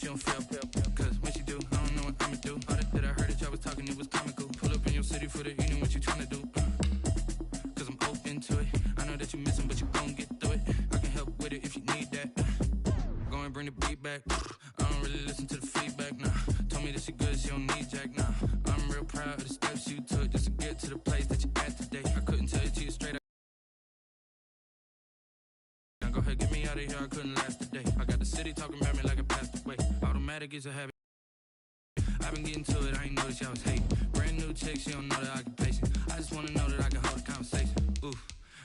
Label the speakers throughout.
Speaker 1: She don't feel, cause when she do, I don't know what I'ma do. All that I heard that y'all was talking, it was comical. Pull up in your city for the evening, what you tryna do? Cause I'm open to it. I know that you missing, but you gon' get through it. I can help with it if you need that. Go and bring the beat back. I don't really listen to the feedback, nah. Told me that she good, she don't need Jack, nah. I'm real proud of the steps you took just to get to the place that you at today. I couldn't tell it to you straight up. Now go ahead, get me out of here, I couldn't last a day. I got the city talking about me like I passed away. Automatic is a habit. I've been getting to it, I ain't noticed y'all was hating. Brand new chick, she don't know the occupation. I just wanna know that I can hold a conversation. Ooh,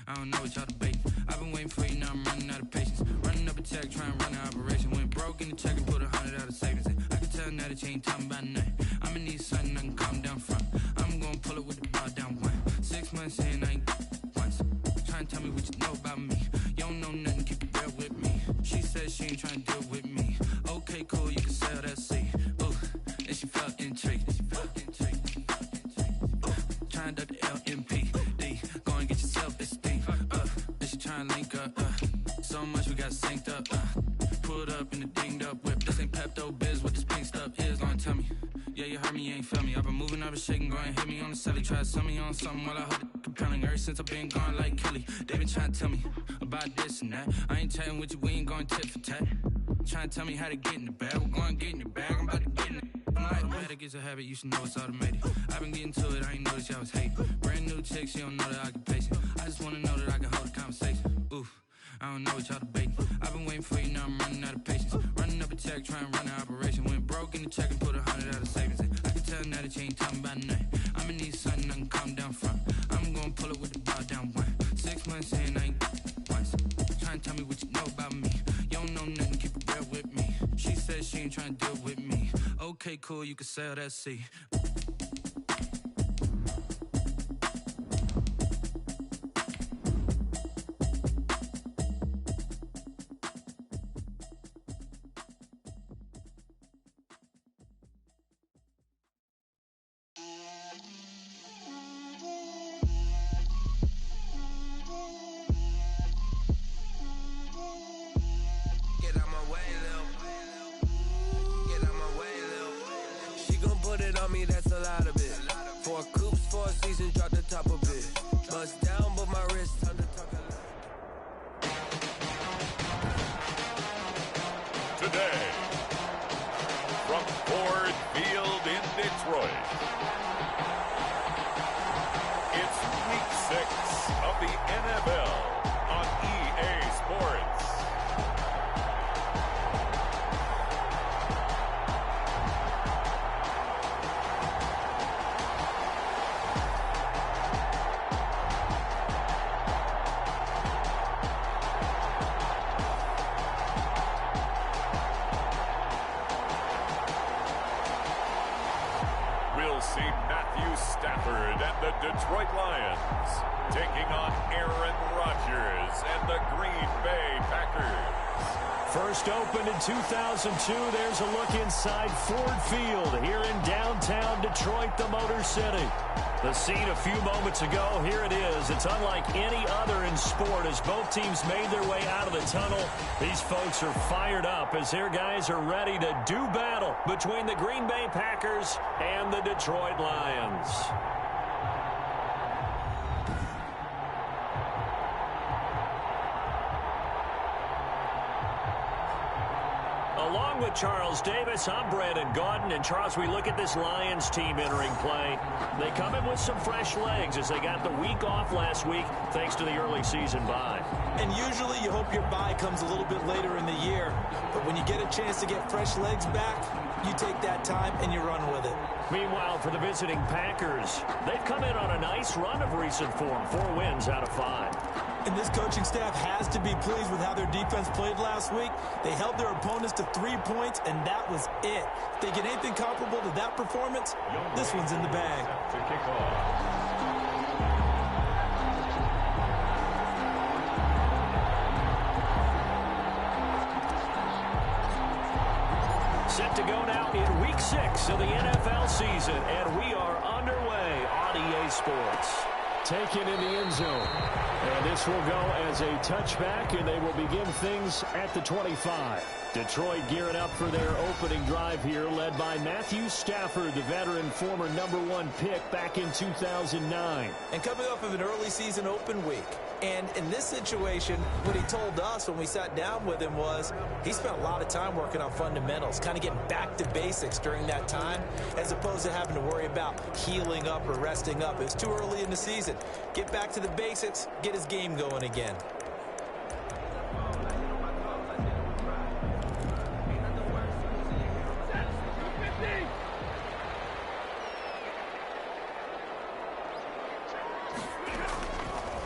Speaker 1: I don't know what y'all debating. I've been waiting for you, now I'm running out of patience. Running up a check, trying to run an operation. Went broke in the check and put 100 out of savings in. I can tell now that you ain't talking about nothing. I'ma need something I can calm down front. I'm gonna pull it with the bar down one. 6 months in, I ain't once. Trying to tell me what you know about me. You don't know nothing, keep it real with me. She said she ain't trying to deal with me. Okay, cool, you can sell that seat. Ooh, and she felt intrigued. Trying to duck the LMPD. Go and get your self-esteem. And she trying to link up. So much we got synced up. Pulled up in the dinged up whip. This ain't Pepto-Biz, what this pink stuff is. Gonna tell me. Yeah, you heard me, you ain't feel me. I've been moving, I've been shaking, go and hit me on the celly. Try to sell me on something while I hold it compelling. Ever since I've been gone like Kelly. They been trying to tell me about this and that. I ain't chatting with you, we ain't going tit for tat. Trying to tell me how to get in the bag. We're going to get in the bag, I'm about to get in it. Automatic is a habit, you should know it's automated. I've been getting to it, I ain't noticed y'all was hating. Brand new chick, she don't know the occupation. I just wanna know that I can hold a conversation. Ooh, I don't know what y'all debating. I've been waiting for you, now I'm running out of patience. Running up a check, trying to run an operation. Went broke in the check and put 100 out of savings in. I can tell now that you ain't talking about nothing. I'ma need something I can calm down front. I'm gonna pull it with the bar down one. 6 months in, I ain't once. Trying to tell me what you know about me. You don't know nothing, keep it real with me. She said she ain't trying to deal with me. Okay, cool, you can sell that seat.
Speaker 2: That's a lot of it. 4 coops, 4 seasons, drop the top of it. Bust down, but my wrist, time to talk a lot.
Speaker 3: Today, from Ford Field in Detroit, it's Week 6 of the NFL on EA Sports. Stafford and the Detroit Lions taking on Aaron Rodgers and the Green Bay Packers.
Speaker 4: First opened in 2002, there's a look inside Ford Field here in downtown Detroit, the Motor City. The scene a few moments ago, here it is. It's unlike any other in sport as both teams made their way out of the tunnel. These folks are fired up as their guys are ready to do battle between the Green Bay Packers and the Detroit Lions. Along with Charles Davis, I'm Brandon Gaudin. And Charles, we look at this Lions team entering play. They come in with some fresh legs as they got the week off last week thanks to the early season bye.
Speaker 5: And usually you hope your bye comes a little bit later in the year. But when you get a chance to get fresh legs back, you take that time and you run with it.
Speaker 4: Meanwhile, for the visiting Packers, they've come in on a nice run of recent form. 4 wins out of 5.
Speaker 5: And this coaching staff has to be pleased with how their defense played last week. They held their opponents to 3 points, and that was it. If they get anything comparable to that performance, this one's in the bag.
Speaker 3: To kick off.
Speaker 4: Set to go now in Week 6 of the NFL season, and we are underway on EA Sports. Taken in the end zone. And this will go as a touchback, and they will begin things at the 25. Detroit gearing up for their opening drive here, led by Matthew Stafford, the veteran, former #1 pick back in 2009.
Speaker 5: And coming off of an early season open week. And in this situation, what he told us when we sat down with him was he spent a lot of time working on fundamentals, kind of getting back to basics during that time, as opposed to having to worry about healing up or resting up. It's too early in the season. Get back to the basics, get his game going again.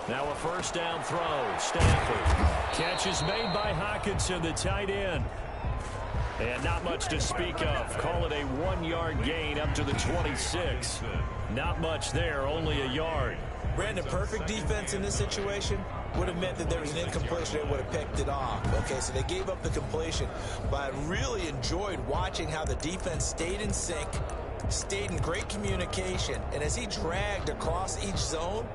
Speaker 4: Now a first down throw. Stafford. Catch is made by Hockenson, the tight end. And not much to speak of. Call it a 1-yard gain up to the 26. Not much there, only a yard.
Speaker 5: Brandon, perfect defense in this situation would have meant that there was an incompletion. They would have picked it off. Okay, so they gave up the completion. But I really enjoyed watching how the defense stayed in sync, stayed in great communication. And as he dragged across each zone,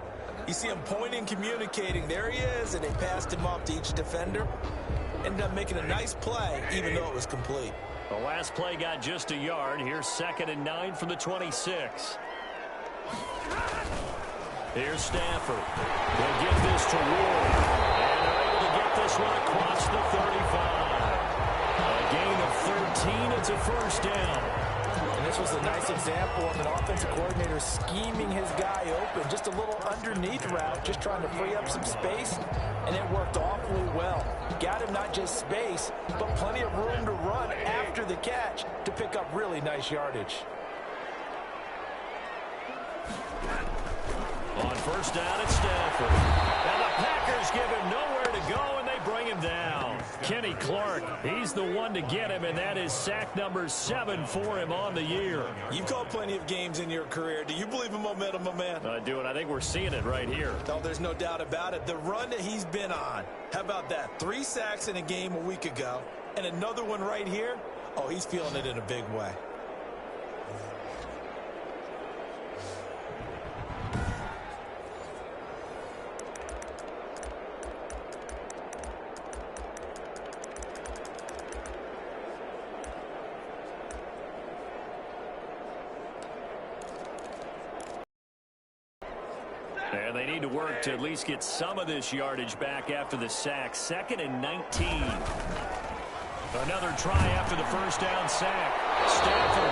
Speaker 5: you see him pointing, communicating. There he is, and they passed him off to each defender. Ended up making a nice play, even though it was complete.
Speaker 4: The last play got just a yard. Here's 2nd and 9 from the 26. Here's Stafford. They'll give this to Ward. And they're able to get this one across the 35. A gain of 13. It's a first down.
Speaker 5: And this was a nice example of an offensive coordinator scheming his guy open. Just a little underneath route, just trying to free up some space. And it worked awfully well. Got him not just space, but plenty of room to run after the catch to pick up really nice yardage.
Speaker 4: On first down, it's Stafford. And the Packers give him nowhere to go, and they bring him down. Kenny Clark, he's the one to get him, and that is sack number 7 for him on the year.
Speaker 5: You've called plenty of games in your career. Do you believe in momentum, my man?
Speaker 4: I do, and I think we're seeing it right here.
Speaker 5: No, there's no doubt about it. The run that he's been on, how about that? 3 sacks in a game a week ago, and another one right here. Oh, he's feeling it in a big way.
Speaker 4: And they need to work to at least get some of this yardage back after the sack. 2nd and 19. Another try after the first down sack. Stafford.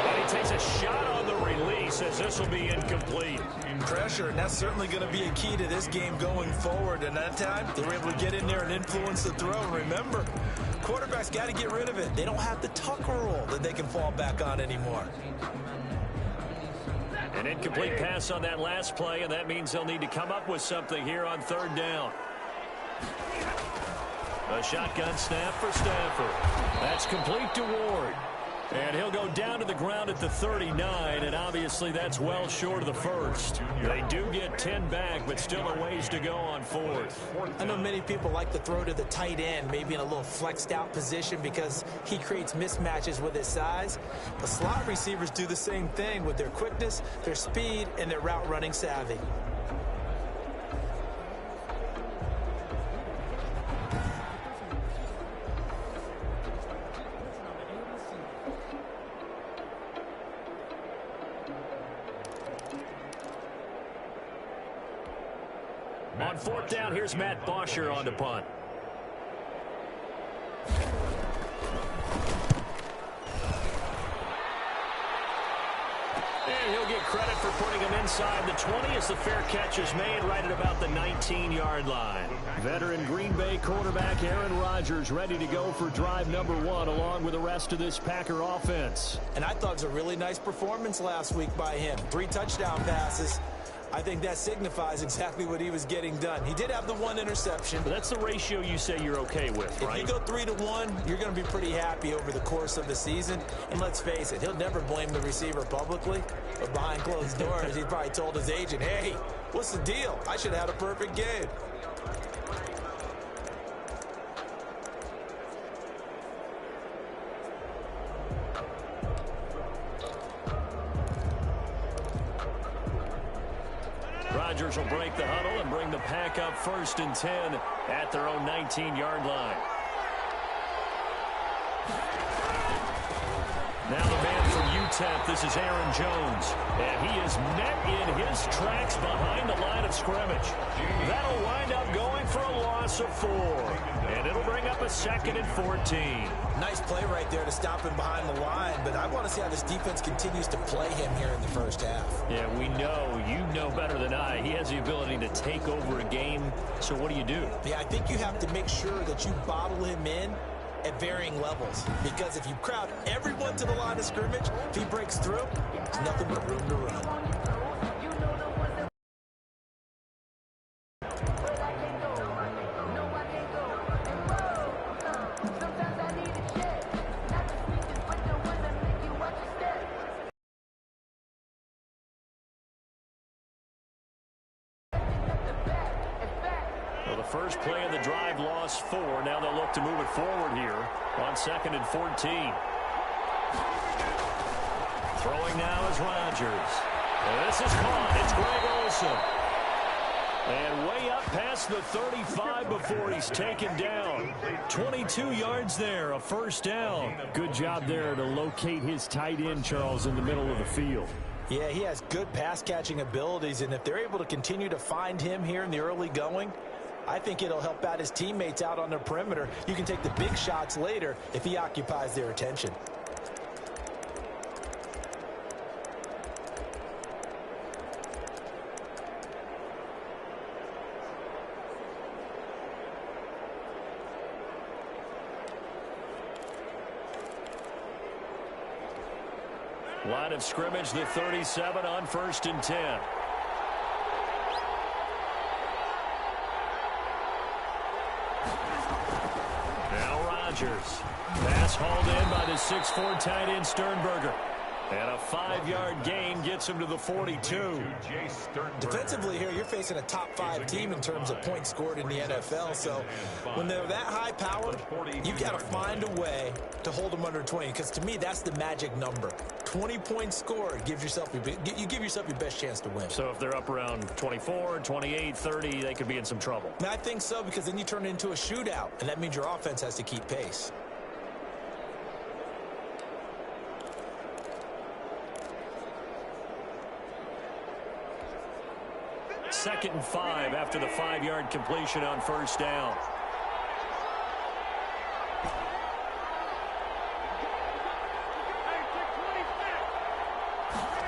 Speaker 4: And he takes a shot on the release as this will be incomplete.
Speaker 5: Pressure, and that's certainly going to be a key to this game going forward. And that time, they were able to get in there and influence the throw. Remember, quarterbacks got to get rid of it. They don't have the Tucker rule that they can fall back on anymore.
Speaker 4: An incomplete pass on that last play, and that means they'll need to come up with something here on 3rd down. A shotgun snap for Stafford. That's complete to Ward. And he'll go down to the ground at the 39, and obviously that's well short of the first. They do get 10 back, but still a ways to go on 4th.
Speaker 5: I know many people like to throw to the tight end, maybe in a little flexed out position because he creates mismatches with his size. The slot receivers do the same thing with their quickness, their speed, and their route running savvy.
Speaker 4: On 4th down, here's Matt Bosher on the punt. And he'll get credit for putting him inside the 20 as the fair catch is made right at about the 19-yard line. Veteran Green Bay quarterback Aaron Rodgers ready to go for drive number 1 along with the rest of this Packer offense.
Speaker 5: And I thought it was a really nice performance last week by him. 3 touchdown passes. I think that signifies exactly what he was getting done. He did have the 1 interception.
Speaker 4: But that's the ratio you say you're okay with, right?
Speaker 5: If you go 3-to-1, you're going to be pretty happy over the course of the season. And let's face it, he'll never blame the receiver publicly. But behind closed doors, he probably told his agent, hey, what's the deal? I should have had a perfect game.
Speaker 4: Rodgers will break the huddle and bring the Pack up 1st and 10 at their own 19-yard line. Now the man from UTEP, this is Aaron Jones. And he is met in his tracks behind the line of scrimmage. That'll wind up going for a loss of 4. And it'll bring up a 2nd and 14.
Speaker 5: Nice play right there to stop him behind the line, but I want to see how this defense continues to play him here in the first half.
Speaker 4: Yeah, we know. You know better than I. He has the ability to take over a game, so what do you do?
Speaker 5: Yeah, I think you have to make sure that you bottle him in at varying levels, because if you crowd everyone to the line of scrimmage, if he breaks through, there's nothing but room to run.
Speaker 4: Well, the first play of the drive lost 4. Now they'll look to move it forward here on 2nd and 14. Throwing now is Rodgers. And this is caught. It's Greg Olsen. And way up past the 35 before he's taken down. 22 yards there, a first down.
Speaker 6: Good job there to locate his tight end, Charles, in the middle of the field.
Speaker 5: Yeah, he has good pass-catching abilities, and if they're able to continue to find him here in the early going, I think it'll help out his teammates out on the perimeter. You can take the big shots later if he occupies their attention.
Speaker 4: Line of scrimmage, the 37 on 1st and 10. Now Rodgers. Pass hauled in by the 6'4" tight end Sternberger. And a 5-yard gain gets him to the 42.
Speaker 5: Defensively here, you're facing a top 5 team in terms of points scored in the NFL. So when they're that high powered, you got to find a way to hold them under 20. Because to me, that's the magic number. 20 points scored, you give yourself your best chance to win.
Speaker 4: So if they're up around 24, 28, 30, they could be in some trouble.
Speaker 5: And I think so, because then you turn it into a shootout, and that means your offense has to keep pace.
Speaker 4: Second and 5 after the 5-yard completion on first down.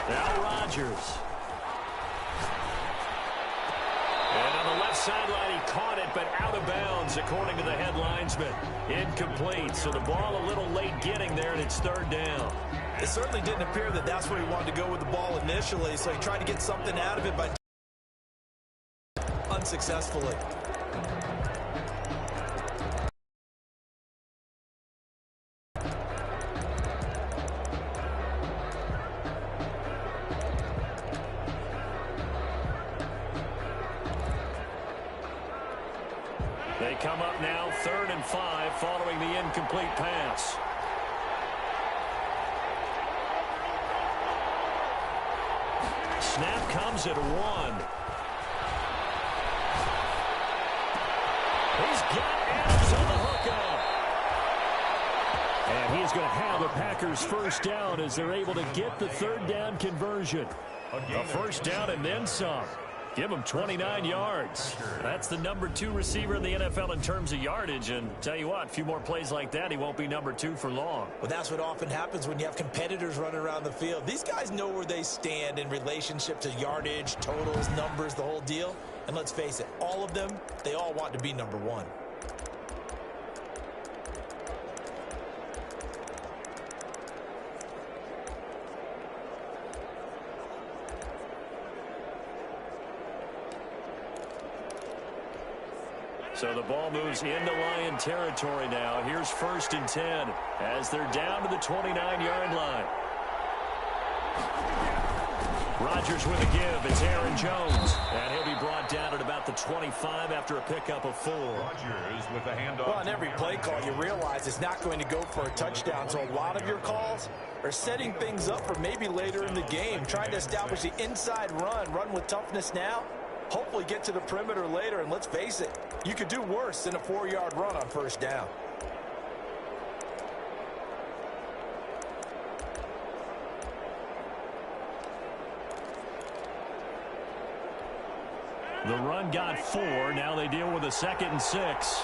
Speaker 4: Now Rodgers. And on the left sideline, he caught it, but out of bounds, according to the head linesman. Incomplete, so the ball a little late getting there, and it's 3rd down.
Speaker 5: It certainly didn't appear that that's where he wanted to go with the ball initially, so he tried to get something out of it by unsuccessfully.
Speaker 4: They come up now 3rd and 5 following the incomplete pass. Snap comes at 1. He's got Adams on the hookup. And he is going to have a Packers first down as they're able to get the 3rd down conversion. A first down and then some. Give him 29 yards. That's the number 2 receiver in the NFL in terms of yardage. And tell you what, a few more plays like that, he won't be number 2 for long.
Speaker 5: Well, that's what often happens when you have competitors running around the field. These guys know where they stand in relationship to yardage, totals, numbers, the whole deal. And let's face it, all of them, they all want to be number 1.
Speaker 4: So the ball moves into Lion territory now. Here's 1st and 10 as they're down to the 29-yard line. Rodgers with a give. It's Aaron Jones. And he'll be brought down at about the 25 after a pickup of 4.
Speaker 3: Rodgers with a handoff.
Speaker 5: Well, on every play call, you realize it's not going to go for a touchdown. So a lot of your calls are setting things up for maybe later in the game, trying to establish the inside run with toughness now. Hopefully get to the perimeter later, and let's face it, you could do worse than a 4-yard run on first down.
Speaker 4: The run got 4. Now they deal with a 2nd and 6.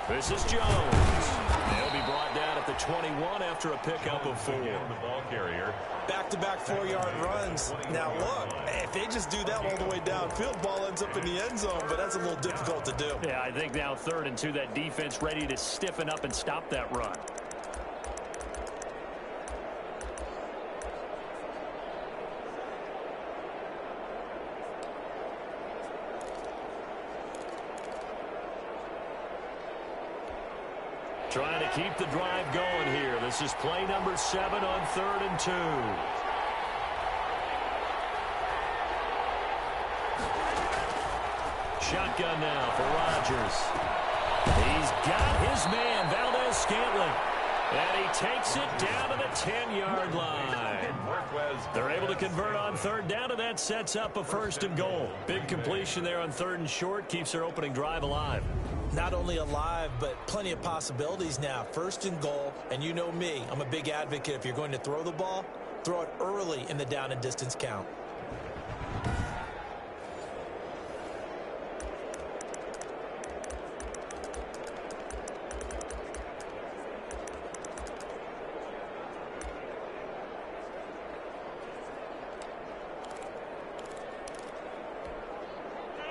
Speaker 4: This is Jones. He'll be brought down at the 21 after a pickup of 4.
Speaker 3: The ball carrier.
Speaker 5: Back-to-back 4-yard runs. Now, look, if they just do that all the way downfield, ball ends up in the end zone, but that's a little difficult to do.
Speaker 4: Yeah, I think now 3rd and 2, that defense ready to stiffen up and stop that run. Trying to keep the drive going here. This is play number 7 on 3rd and 2. Shotgun now for Rodgers. He's got his man, Valdez-Scantling. And he takes it down to the 10-yard line. They're able to convert on 3rd down, and that sets up a 1st and goal. Big completion there on 3rd and short. Keeps their opening drive alive.
Speaker 5: Not only alive, but plenty of possibilities now. 1st and goal, and you know me, I'm a big advocate. If you're going to throw the ball, throw it early in the down and distance count.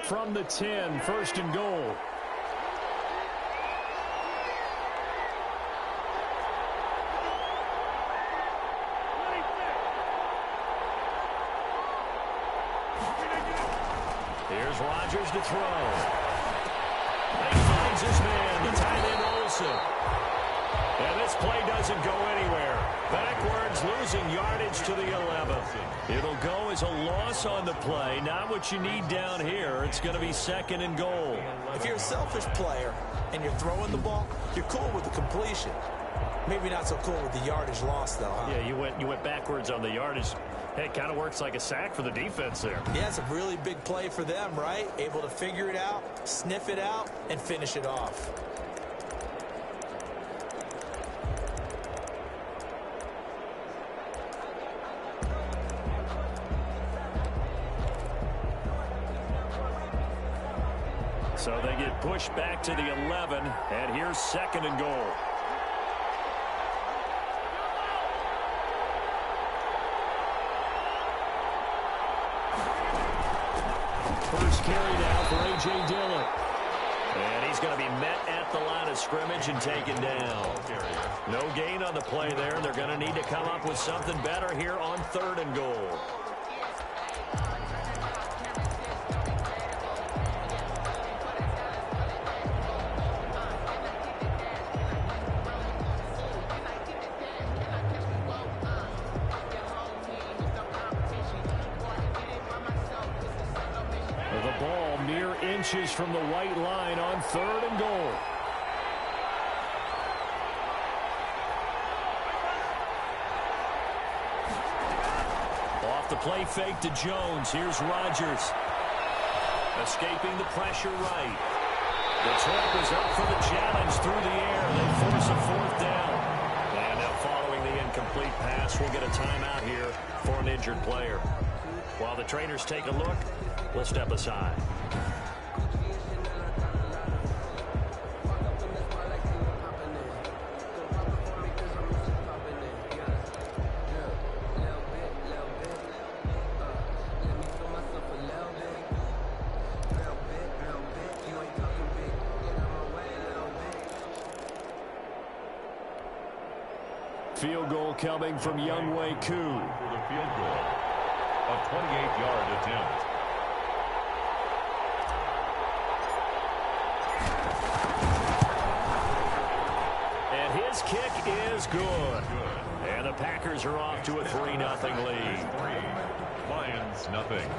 Speaker 4: From the 10, 1st and goal. Here's Rodgers to throw. He finds his man, the tight end Olsen. And this play doesn't go anywhere. Backwards, losing yardage to the 11th. It'll go as a loss on the play. Not what you need down here. It's going to be 2nd and goal.
Speaker 5: If you're a selfish player and you're throwing the ball, you're cool with the completion. Maybe not so cool with the yardage loss, though, huh?
Speaker 4: Yeah, you went backwards on the yardage. Hey, it kind of works like a sack for the defense there.
Speaker 5: Yeah, it's a really big play for them, right? Able to figure it out, sniff it out, and finish it off.
Speaker 4: So they get pushed back to the 11, and here's 2nd and goal. First carry now for A.J. Dillon. And he's going to be met at the line of scrimmage and taken down. No gain on the play there. They're going to need to come up with something better here on 3rd and goal. Inches from the white line on 3rd and goal. Off the play fake to Jones. Here's Rodgers. Escaping the pressure right. Detroit was up for the challenge through the air. They force a 4th down. And now following the incomplete pass, we'll get a timeout here for an injured player. While the trainers take a look, we'll step aside. Field goal coming from Younghoe Koo.
Speaker 3: For the field goal, a 28-yard attempt.
Speaker 4: And his kick is good. And the Packers are off to a 3-0 lead.
Speaker 3: Lions nothing.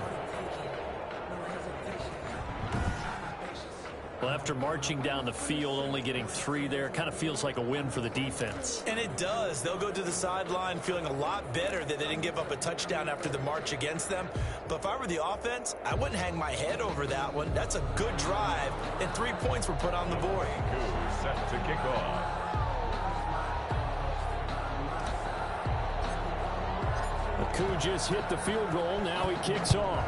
Speaker 4: Well, after marching down the field, only getting 3 there, kind of feels like a win for the defense.
Speaker 5: And it does. They'll go to the sideline feeling a lot better that they didn't give up a touchdown after the march against them. But if I were the offense, I wouldn't hang my head over that one. That's a good drive, and 3 points were put on the board.
Speaker 3: Set to kick off.
Speaker 6: Who just hit the field goal. Now he kicks off.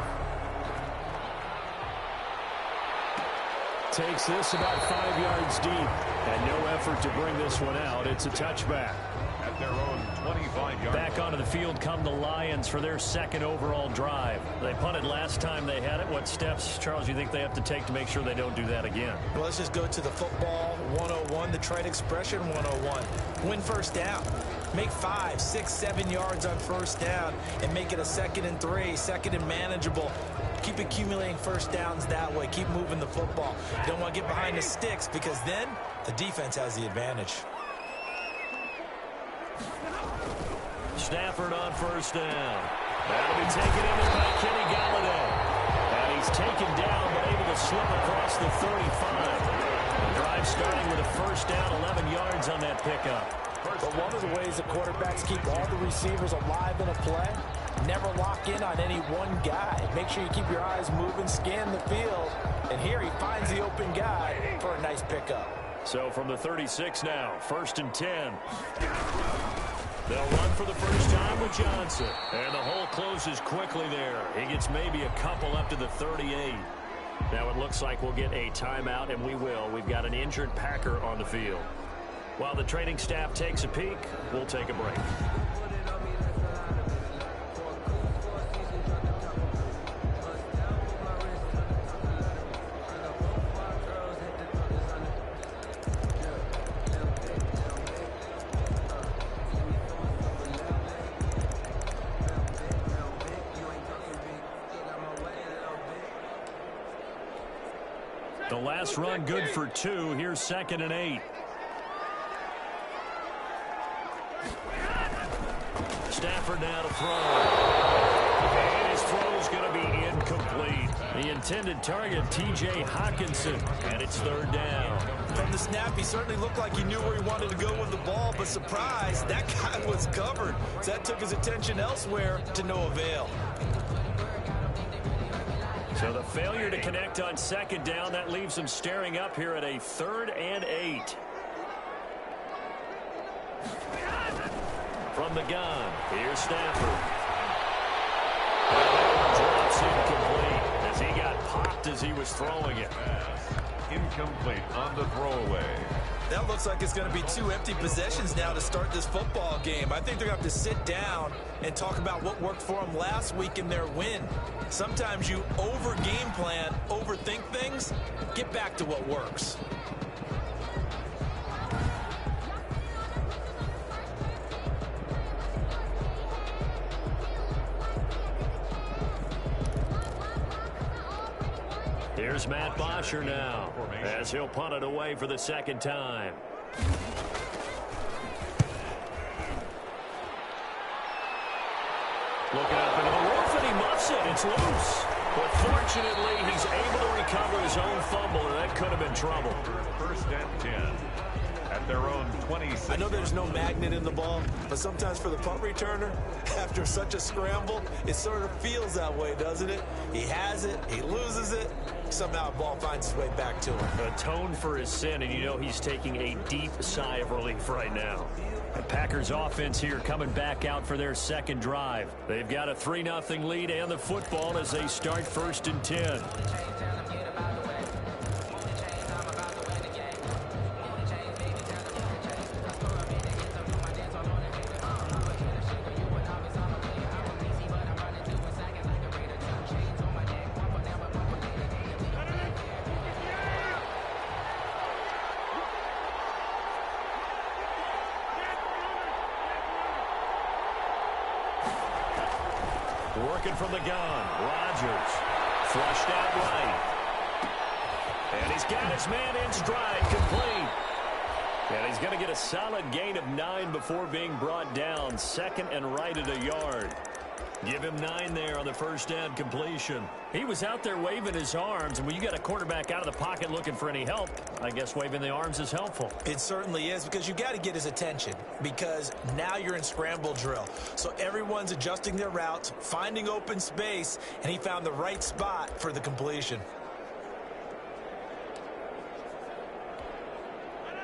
Speaker 6: Takes this about 5 yards deep. And no effort to bring this one out. It's a touchback.
Speaker 3: At their own 25-yard.
Speaker 4: Back onto the field come the Lions for their second overall drive. They punted last time they had it. What steps, Charles, you think they have to take to make sure they don't do that again?
Speaker 5: Well, let's just go to the football 101, the trade expression 101. Win first down. Make 5, 6, 7 yards on first down and make it a 2nd and 3, 2nd and manageable. Keep accumulating first downs that way. Keep moving the football. You don't want to get behind the sticks because then the defense has the advantage.
Speaker 4: Stafford on first down. That'll be taken in by Kenny Galladay. And he's taken down but able to slip across the 35. The drive starting with a first down, 11 yards on that pickup.
Speaker 5: But one of the ways the quarterbacks keep all the receivers alive in a play, never lock in on any one guy. Make sure you keep your eyes moving, scan the field. And here he finds the open guy for a nice pickup.
Speaker 4: So from the 36 now, 1st and 10. They'll run for the first time with Johnson. And the hole closes quickly there. He gets maybe a couple up to the 38. Now it looks like we'll get a timeout, and we will. We've got an injured Packer on the field. While the training staff takes a peek, we'll take a break. The last run good for 2. Here's 2nd and 8. Stafford now to throw. And his throw is going to be incomplete. The intended target, T.J. Hawkinson, and it's 3rd down.
Speaker 5: From the snap, he certainly looked like he knew where he wanted to go with the ball, but surprise, that guy was covered. So that took his attention elsewhere to no avail.
Speaker 4: So the failure to connect on 2nd down, that leaves him staring up here at a 3rd and 8. From the gun, here's Stafford. Drops incomplete as he got popped as he was throwing it.
Speaker 3: Incomplete on the throwaway.
Speaker 5: That looks like it's going to be 2 empty possessions now to start this football game. I think they're going to have to sit down and talk about what worked for them last week in their win. Sometimes you over-game plan, overthink things. Get back to what works.
Speaker 4: Here's Matt Bosher now as he'll punt it away for the 2nd time. Looking up into the roof, and he muffs it. It's loose. But fortunately, he's able to recover his own fumble, and that could have been trouble.
Speaker 3: 1st and 10. At their own 26.
Speaker 5: I know there's no magnet in the ball, but sometimes for the punt returner, after such a scramble, it sort of feels that way, doesn't it? He has it, he loses it, somehow the ball finds its way back to him.
Speaker 4: Atone for his sin, and you know he's taking a deep sigh of relief right now. The Packers offense here coming back out for their 2nd drive. They've got a 3-0 lead and the football as they start 1st and 10. Working from the gun, Rodgers, flushed out right. And he's got his man in stride, complete. And he's going to get a solid gain of 9 before being brought down. 2nd and right at a yard. Give him 9 there on the first down completion. He was out there waving his arms, and when you got a quarterback out of the pocket looking for any help, I guess waving the arms is helpful.
Speaker 5: It certainly is, because you got to get his attention, because now you're in scramble drill. So everyone's adjusting their routes, finding open space, and he found the right spot for the completion.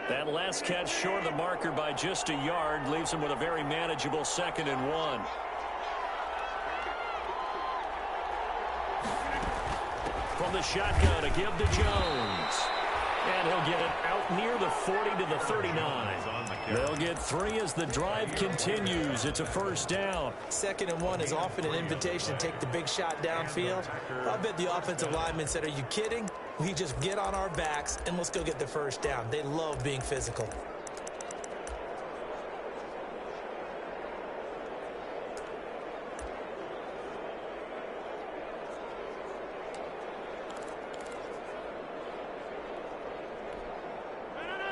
Speaker 4: That last catch short of the marker by just a yard leaves him with a very manageable 2nd and 1. the shotgun to give to Jones. And he'll get it out near the 40 to the 39. They'll get 3 as the drive continues. It's a first down.
Speaker 5: 2nd and 1 is often an invitation to take the big shot downfield. I bet the offensive lineman said, are you kidding? We just get on our backs and let's go get the first down. They love being physical.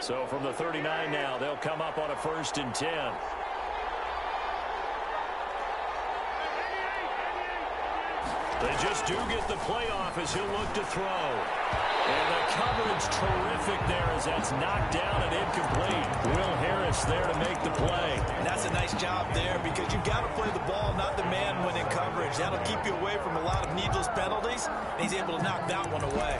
Speaker 4: So from the 39 now, they'll come up on a 1st and 10. They just do get the playoff as he'll look to throw. And the coverage terrific there as that's knocked down and incomplete. Will Harris there to make the play.
Speaker 5: And that's a nice job there because you've got to play the ball, not the man when in coverage. That'll keep you away from a lot of needless penalties. And he's able to knock that one away.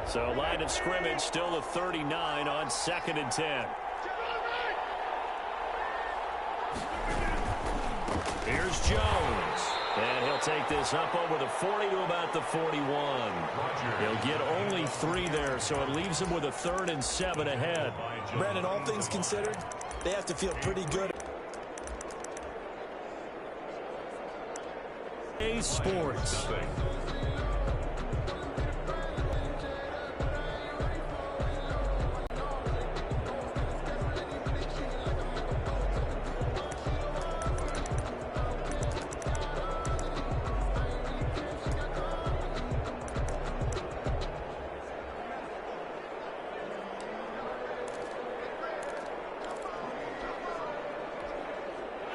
Speaker 4: So line of scrimmage still the 39 on 2nd and 10. Here's Jones. And he'll take this up over the 40 to about the 41. He'll get only 3 there, so it leaves him with a 3rd and 7 ahead.
Speaker 5: Brandon, all things considered, they have to feel pretty good.
Speaker 4: Sports.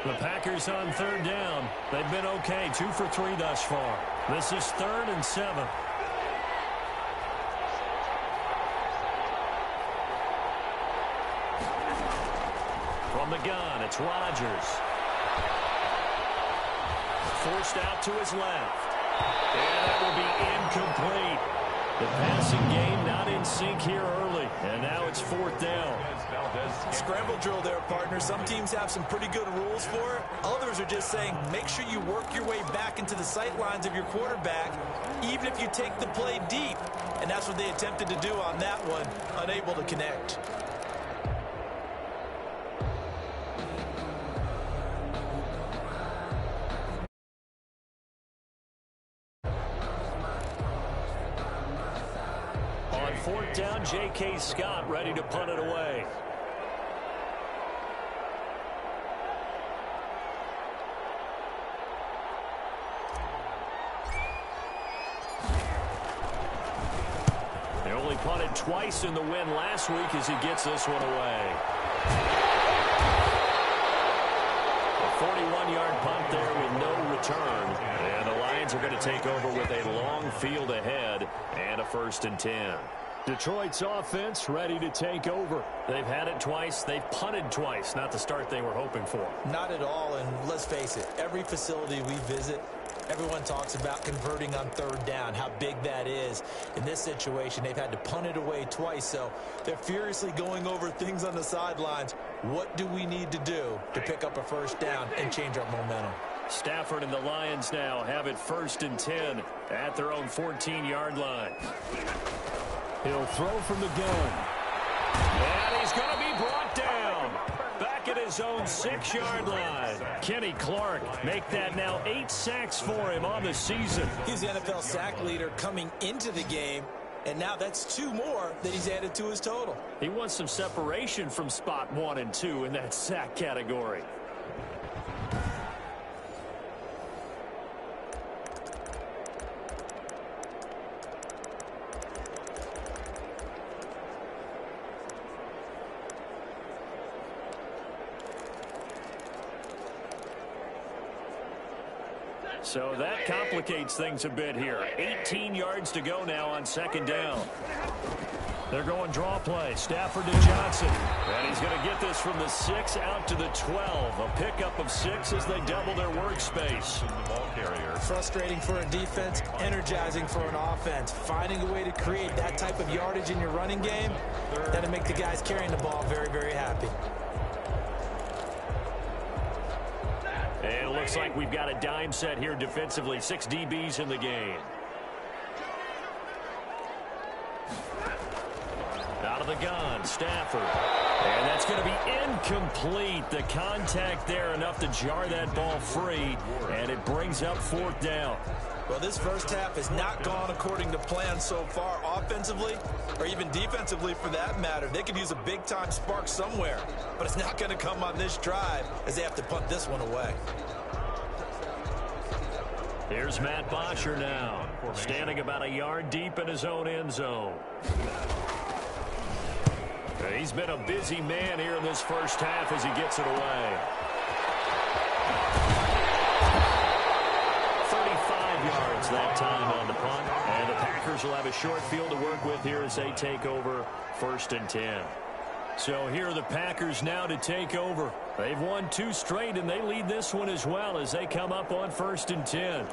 Speaker 4: The Packers on 3rd down. They've been okay, 2 for 3 thus far. This is 3rd and 7. From the gun, it's Rodgers. Forced out to his left. And that will be incomplete. The passing game not in sync here early. And now it's 4th down.
Speaker 5: Scramble drill there, partner. Some teams have some pretty good rules for it. Others are just saying, make sure you work your way back into the sight lines of your quarterback, even if you take the play deep. And that's what they attempted to do on that one, unable to connect.
Speaker 4: On 4th down, J.K. Scott ready to punt it away. They only punted twice in the win last week as he gets this one away. A 41-yard punt there with no return. And the Lions are going to take over with a long field ahead and a 1st and 10.
Speaker 6: Detroit's offense ready to take over.
Speaker 4: They've had it twice. They've punted twice. Not the start they were hoping for.
Speaker 5: Not at all, and let's face it, every facility we visit, everyone talks about converting on 3rd down, how big that is. In this situation, they've had to punt it away twice, so they're furiously going over things on the sidelines. What do we need to do to pick up a 1st down and change our momentum?
Speaker 4: Stafford and the Lions now have it 1st and 10 at their own 14-yard line.
Speaker 6: He'll throw from the gun.
Speaker 4: And he's going to be brought down. Back at his own 6-yard line. Kenny Clark make that now 8 sacks for him on the season.
Speaker 5: He's the NFL sack leader coming into the game, and now that's 2 more that he's added to his total.
Speaker 4: He wants some separation from spot 1 and 2 in that sack category. So that complicates things a bit here. 18 yards to go now on 2nd down. They're going draw play. Stafford to Johnson. And he's going to get this from the 6 out to the 12. A pickup of 6 as they double their workspace.
Speaker 3: The ball carrier.
Speaker 5: Frustrating for a defense, energizing for an offense. Finding a way to create that type of yardage in your running game, that'll make the guys carrying the ball very, very happy.
Speaker 4: And it looks like we've got a dime set here defensively. 6 DBs in the game. Out of the gun, Stafford. And that's going to be incomplete. The contact there enough to jar that ball free, and it brings up 4th down.
Speaker 5: Well, this first half has not gone according to plan so far offensively, or even defensively for that matter. They could use a big-time spark somewhere, but it's not going to come on this drive as they have to punt this one away.
Speaker 4: Here's Matt Bosher now, standing about a yard deep in his own end zone. He's been a busy man here in this first half as he gets it away. 35 yards that time on the punt. And the Packers will have a short field to work with here as they take over 1st and 10. So here are the Packers now to take over. They've won 2 straight, and they lead this one as well as they come up on 1st and 10.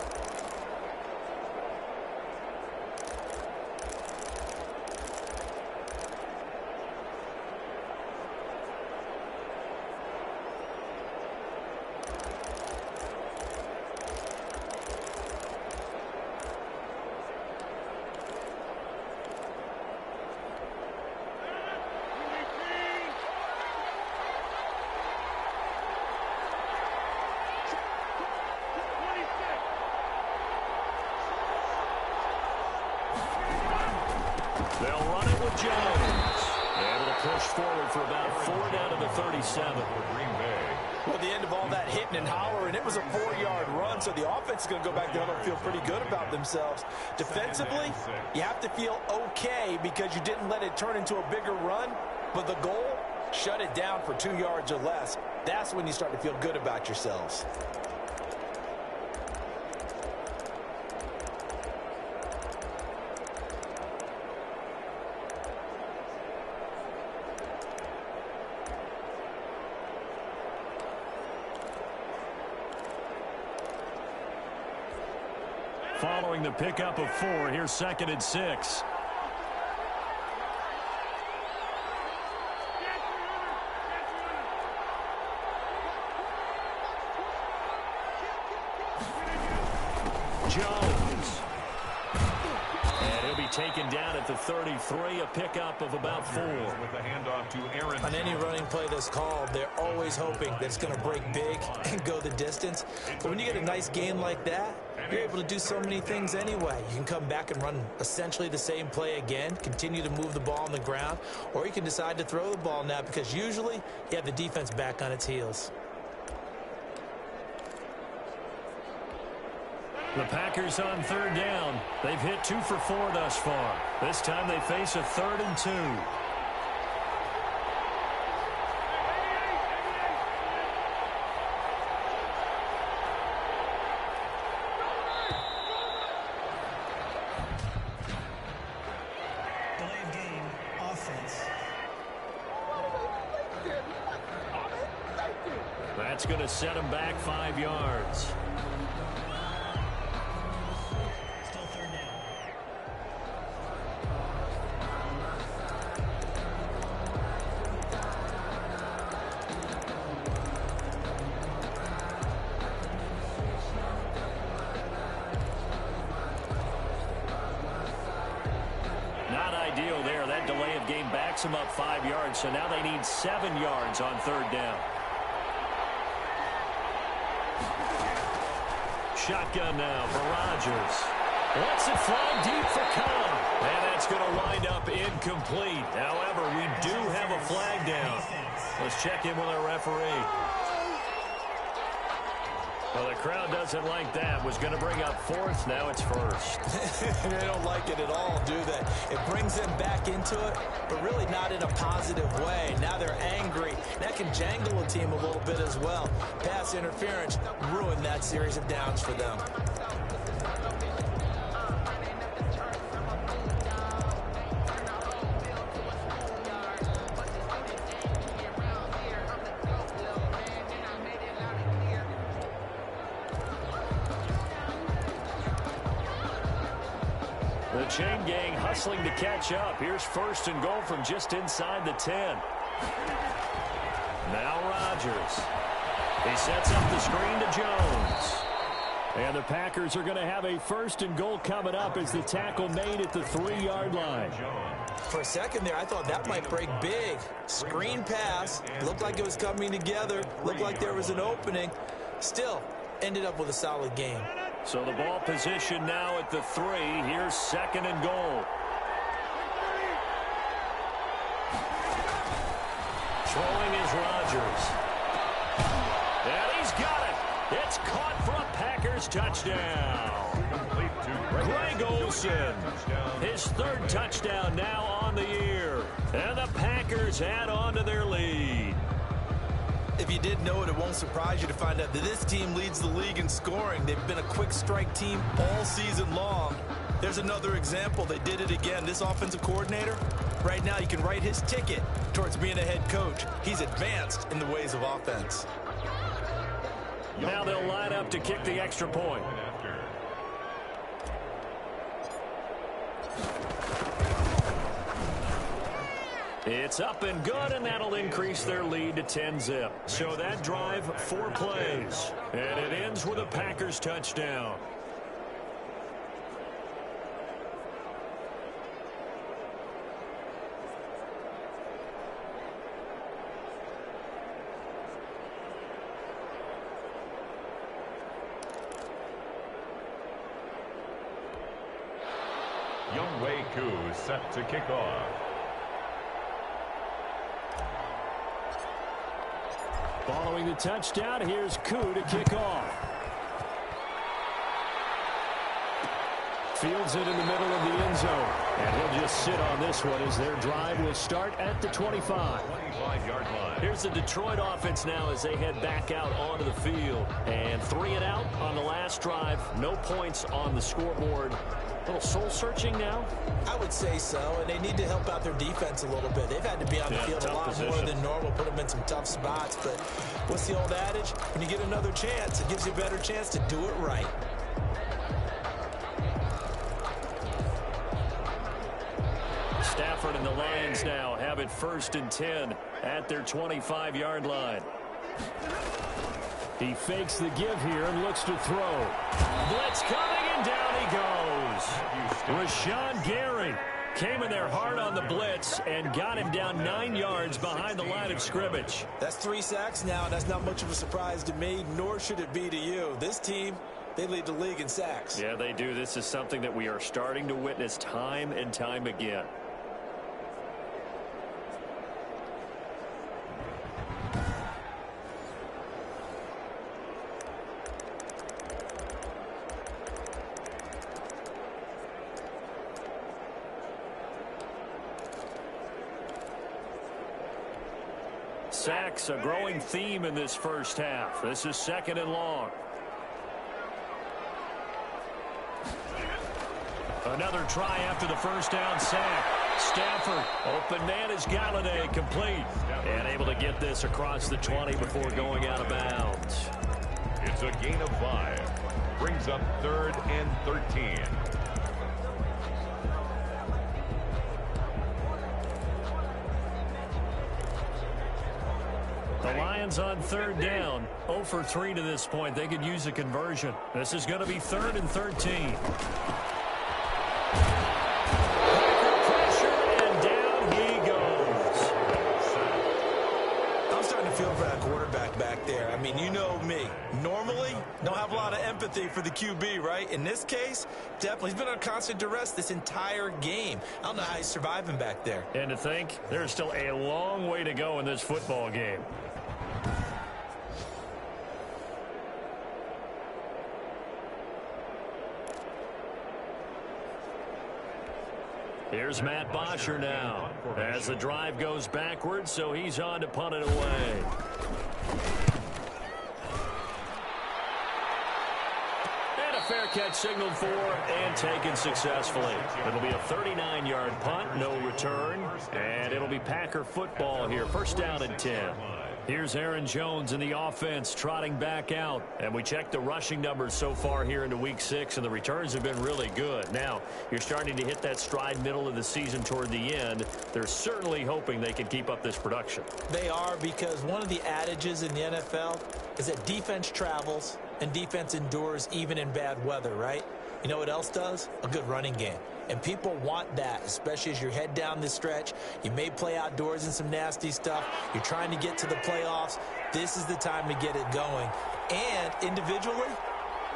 Speaker 4: They'll run it with Jones. Able to push forward for about 4 down to the 37.
Speaker 3: Green Bay.
Speaker 5: Well, the end of all that hitting and hollering, it was a 4-yard run, so the offense is going to go back there and feel pretty good about themselves. Defensively, you have to feel okay because you didn't let it turn into a bigger run, but the goal, shut it down for 2 yards or less. That's when you start to feel good about yourselves.
Speaker 4: Following the pickup of 4, here's 2nd and 6. Jones. And he'll be taken down at the 33, a pickup of about 4.
Speaker 3: With the handoff to Aaron.
Speaker 5: On any running play that's called, they're always hoping that it's going to break big and go the distance. But when you get a nice game like that, you're able to do so many things anyway. You can come back and run essentially the same play again, continue to move the ball on the ground, or you can decide to throw the ball now because usually you have the defense back on its heels.
Speaker 4: The Packers on 3rd down. They've hit 2 for 4 thus far. This time they face a 3rd and 2.
Speaker 7: Delayed game, offense.
Speaker 4: That's going to set him back 5 yards.
Speaker 7: Still 3rd down.
Speaker 4: Not ideal there. That delay of game backs him up 5 yards, so now they need 7 yards on 3rd down. Shotgun now for Rodgers. Lets it fly deep for Cobb. And that's going to wind up incomplete. However, we do have a flag down. Let's check in with our referee. Well, the crowd doesn't like that. Was going to bring up 4th. Now it's 1st.
Speaker 5: They don't like it at all, do they? It brings them back into it, but really not in a positive way. Now they're angry. That can jangle a team a little bit as well. Pass interference ruined that series of downs for them.
Speaker 4: The chain gang hustling to catch up. Here's first and goal from just inside the 10. Now Rodgers. He sets up the screen to Jones. And the Packers are going to have a first and goal coming up as the tackle made at the 3-yard line.
Speaker 5: For a second there, I thought that might break big. Screen pass. Looked like it was coming together. Looked like there was an opening. Still, ended up with a solid game.
Speaker 4: So the ball position now at the 3. Here's second and goal. Throwing is Rodgers. And he's got it. It's caught for a Packers touchdown. Greg Olsen, his third touchdown now on the year. And the Packers add on to their lead.
Speaker 5: If you didn't know it, it won't surprise you to find out that this team leads the league in scoring. They've been a quick strike team all season long. There's another example. They did it again. This offensive coordinator, right now you can write his ticket towards being a head coach. He's advanced in the ways of offense.
Speaker 4: Now they'll line up to kick the extra point. It's up and good, and that'll increase their lead to 10-zip. So that drive, 4 plays. And it ends with a Packers touchdown.
Speaker 3: Younghoe Koo set to kick off.
Speaker 4: Following the touchdown, here's Koo to kick off. Fields it in the middle of the end zone. And he'll just sit on this one as their drive will start at the 25.
Speaker 3: 25-yard line.
Speaker 4: Here's the Detroit offense now as they head back out onto the field. And 3 and out on the last drive. No points on the scoreboard. A little soul-searching now?
Speaker 5: I would say so, and they need to help out their defense a little bit. They've had to be on the field a lot more than normal, put them in some tough spots. But what's the old adage? When you get another chance, it gives you a better chance to do it right.
Speaker 4: Stafford and the Lions now have it first and 10 at their 25-yard line. He fakes the give here and looks to throw. Blitz coming, and down he goes. Rashawn Gary came in there hard on the blitz and got him down 9 yards behind the line of scrimmage.
Speaker 5: That's 3 sacks now, and that's not much of a surprise to me, nor should it be to you. This team, they lead the league in sacks.
Speaker 4: Yeah, they do. This is something that we are starting to witness time and time again. Sacks, a growing theme in this first half. This is second and long. Another try after the first down sack. Stafford, open man is Galladay, complete. And able to get this across the 20 before going out of bounds.
Speaker 3: It's a gain of 5. Brings up 3rd and 13.
Speaker 4: The Lions on 3rd down, 0 for 3 to this point. They could use a conversion. This is going to be 3rd and 13. Pressure, and down he goes.
Speaker 5: I'm starting to feel for that quarterback back there. I mean, you know me. Normally, don't have a lot of empathy for the QB, right? In this case, definitely. He's been on constant duress this entire game. I don't know how he's surviving back there.
Speaker 4: And to think, there's still a long way to go in this football game. Here's Matt Bosher now as the drive goes backwards, so he's on to punt it away. And a fair catch signaled for and taken successfully. It'll be a 39-yard punt, no return, and it'll be Packer football here. First down and 10. Here's Aaron Jones in the offense trotting back out. And we checked the rushing numbers so far here into Week 6, and the returns have been really good. Now, you're starting to hit that stride middle of the season toward the end. They're certainly hoping they can keep up this production.
Speaker 5: They are, because one of the adages in the NFL is that defense travels and defense endures even in bad weather, right? You know what else does? A good running game. And people want that, especially as you head down this stretch. You may play outdoors in some nasty stuff. You're trying to get to the playoffs. This is the time to get it going. And individually,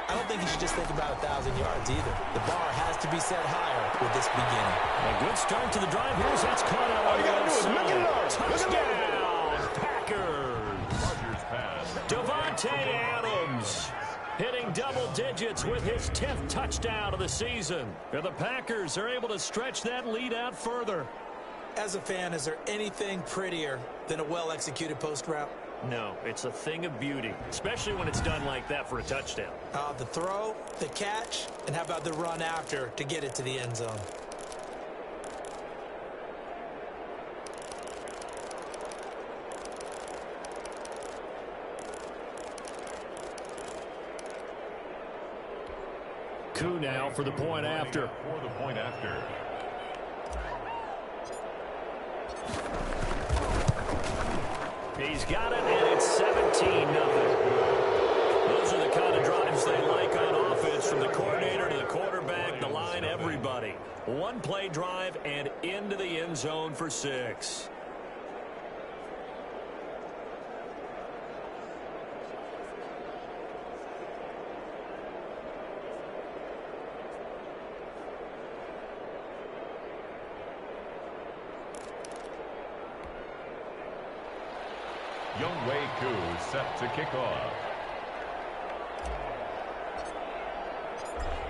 Speaker 5: I don't think you should just think about 1,000 yards either. The bar has to be set higher with this beginning.
Speaker 4: A good start to the drive. Here's that's caught out.
Speaker 8: All you got to do is look at it.
Speaker 4: Touchdown, Packers.
Speaker 3: Rodgers pass.
Speaker 4: Devontae Adams hitting double digits with his 10th touchdown of the season. And the Packers are able to stretch that lead out further.
Speaker 5: As a fan, is there anything prettier than a well-executed post route?
Speaker 4: No, it's a thing of beauty, especially when it's done like that for a touchdown.
Speaker 5: The throw, the catch, and how about the run after to get it to the end zone?
Speaker 4: Coup now for the point after.
Speaker 3: For the point after.
Speaker 4: He's got it, and it's 17-0. Those are the kind of drives they like on offense, from the coordinator to the quarterback, the line, everybody. One play drive and into the end zone for 6.
Speaker 3: Younghoe Koo set to kick off.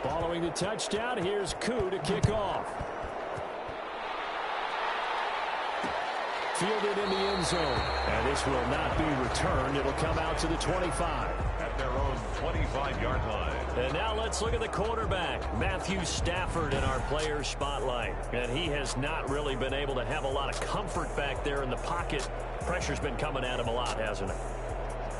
Speaker 4: Following the touchdown, here's Koo to kick off. Fielded in the end zone. And this will not be returned. It'll come out to the 25.
Speaker 3: At their own 25-yard line.
Speaker 4: And now let's look at the quarterback, Matthew Stafford, in our player spotlight. And he has not really been able to have a lot of comfort back there in the pocket. Pressure's been coming at him a lot, hasn't it?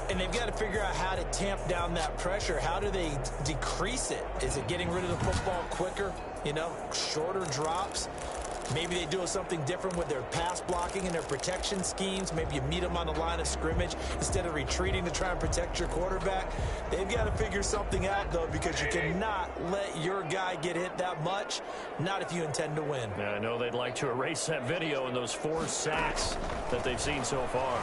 Speaker 5: And they've got to figure out how to tamp down that pressure. How do they decrease it? Is it getting rid of the football quicker? You know, shorter drops? Maybe they do something different with their pass blocking and their protection schemes. Maybe you meet them on the line of scrimmage instead of retreating to try and protect your quarterback. They've got to figure something out, though, because you cannot let your guy get hit that much, not if you intend to win.
Speaker 4: Yeah, I know they'd like to erase that video and those 4 sacks that they've seen so far.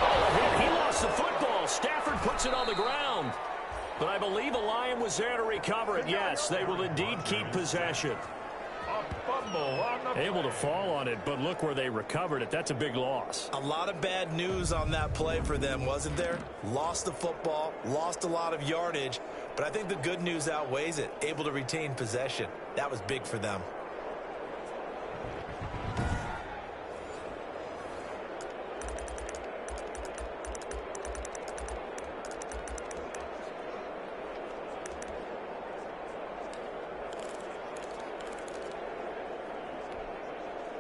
Speaker 4: Oh, he lost the football. Stafford puts it on the ground. But I believe a Lion was there to recover it. Yes, they will indeed keep possession. Able to fall on it, but look where they recovered it. That's a big loss.
Speaker 5: A lot of bad news on that play for them, wasn't there? Lost the football, lost a lot of yardage, but I think the good news outweighs it. Able to retain possession. That was big for them.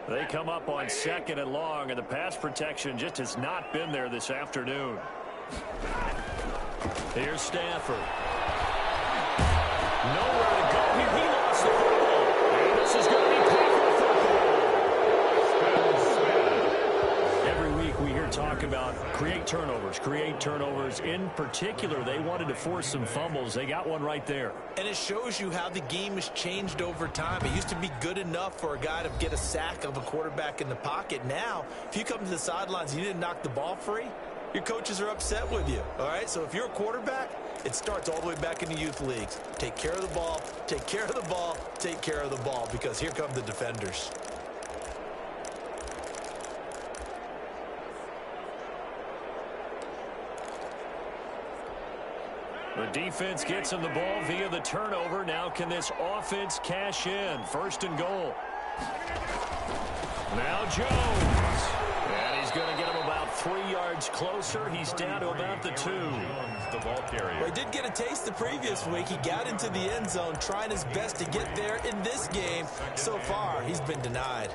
Speaker 4: They come up on 2nd and long, and the pass protection just has not been there this afternoon. Here's Stafford. Nowhere to go here. He lost the football. And this is going to be Packer football. Every week we hear talk about create turnovers. In particular, they wanted to force some fumbles. They got one right there.
Speaker 5: And it shows you how the game has changed over time. It used to be good enough for a guy to get a sack of a quarterback in the pocket. Now, if you come to the sidelines and you didn't knock the ball free, your coaches are upset with you. All right, so if you're a quarterback, it starts all the way back in the youth leagues. Take care of the ball, take care of the ball, take care of the ball, because here come the defenders.
Speaker 4: The defense gets him the ball via the turnover. Now can this offense cash in? 1st and goal. Now Jones. And he's going to get him about 3 yards closer. He's down to about the 2.
Speaker 3: The ball carrier.
Speaker 5: Well, he did get a taste the previous week. He got into the end zone, trying his best to get there in this game. So far, he's been denied.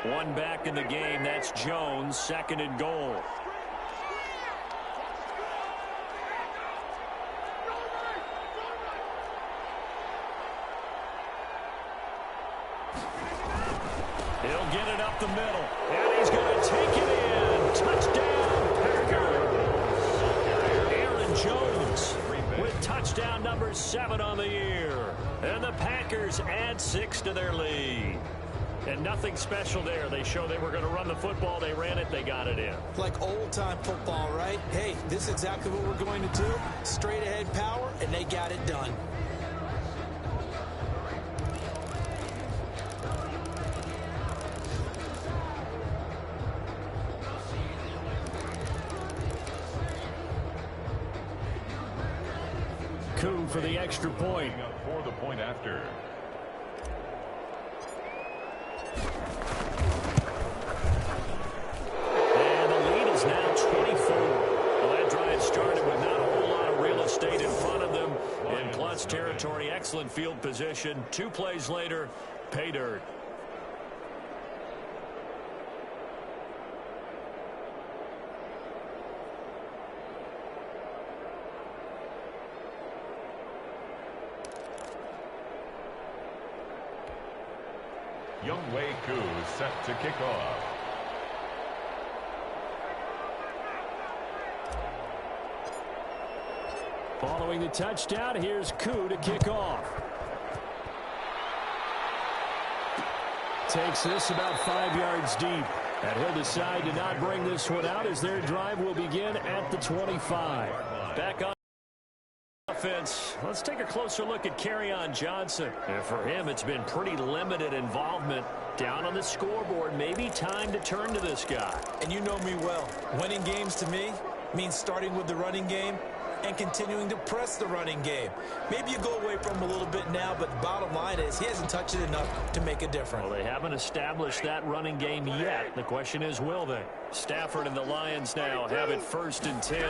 Speaker 4: One back in the game. That's Jones, second and goal. He'll get it up the middle, and he's going to take it in. Touchdown, Packers. Aaron Jones with touchdown number 7 on the year. And the Packers add 6 to their lead. And nothing special there. They show they were going to run the football. They ran it. They got it in.
Speaker 5: Like old-time football, right? Hey, this is exactly what we're going to do. Straight-ahead power, and they got it done.
Speaker 6: Coup for the extra point.
Speaker 3: For the point after.
Speaker 4: And the lead is now 24. Well, that drive started with not a whole lot of real estate in front of them. In clutch territory, excellent field position. 2 plays later, pay dirt.
Speaker 3: Younghoe Koo set to kick off.
Speaker 6: Following the touchdown, here's Koo to kick off. Takes this about 5 yards deep. And he'll decide to not bring this one out as their drive will begin at the 25.
Speaker 4: Back on offense. Let's take a closer look at Kerryon Johnson. And for him, it's been pretty limited involvement. Down on the scoreboard, maybe time to turn to this guy.
Speaker 5: And you know me well. Winning games to me means starting with the running game and continuing to press the running game. Maybe you go away from him a little bit now, but the bottom line is he hasn't touched it enough to make a difference.
Speaker 4: Well, they haven't established that running game yet. The question is, will they? Stafford and the Lions now have it 1st and 10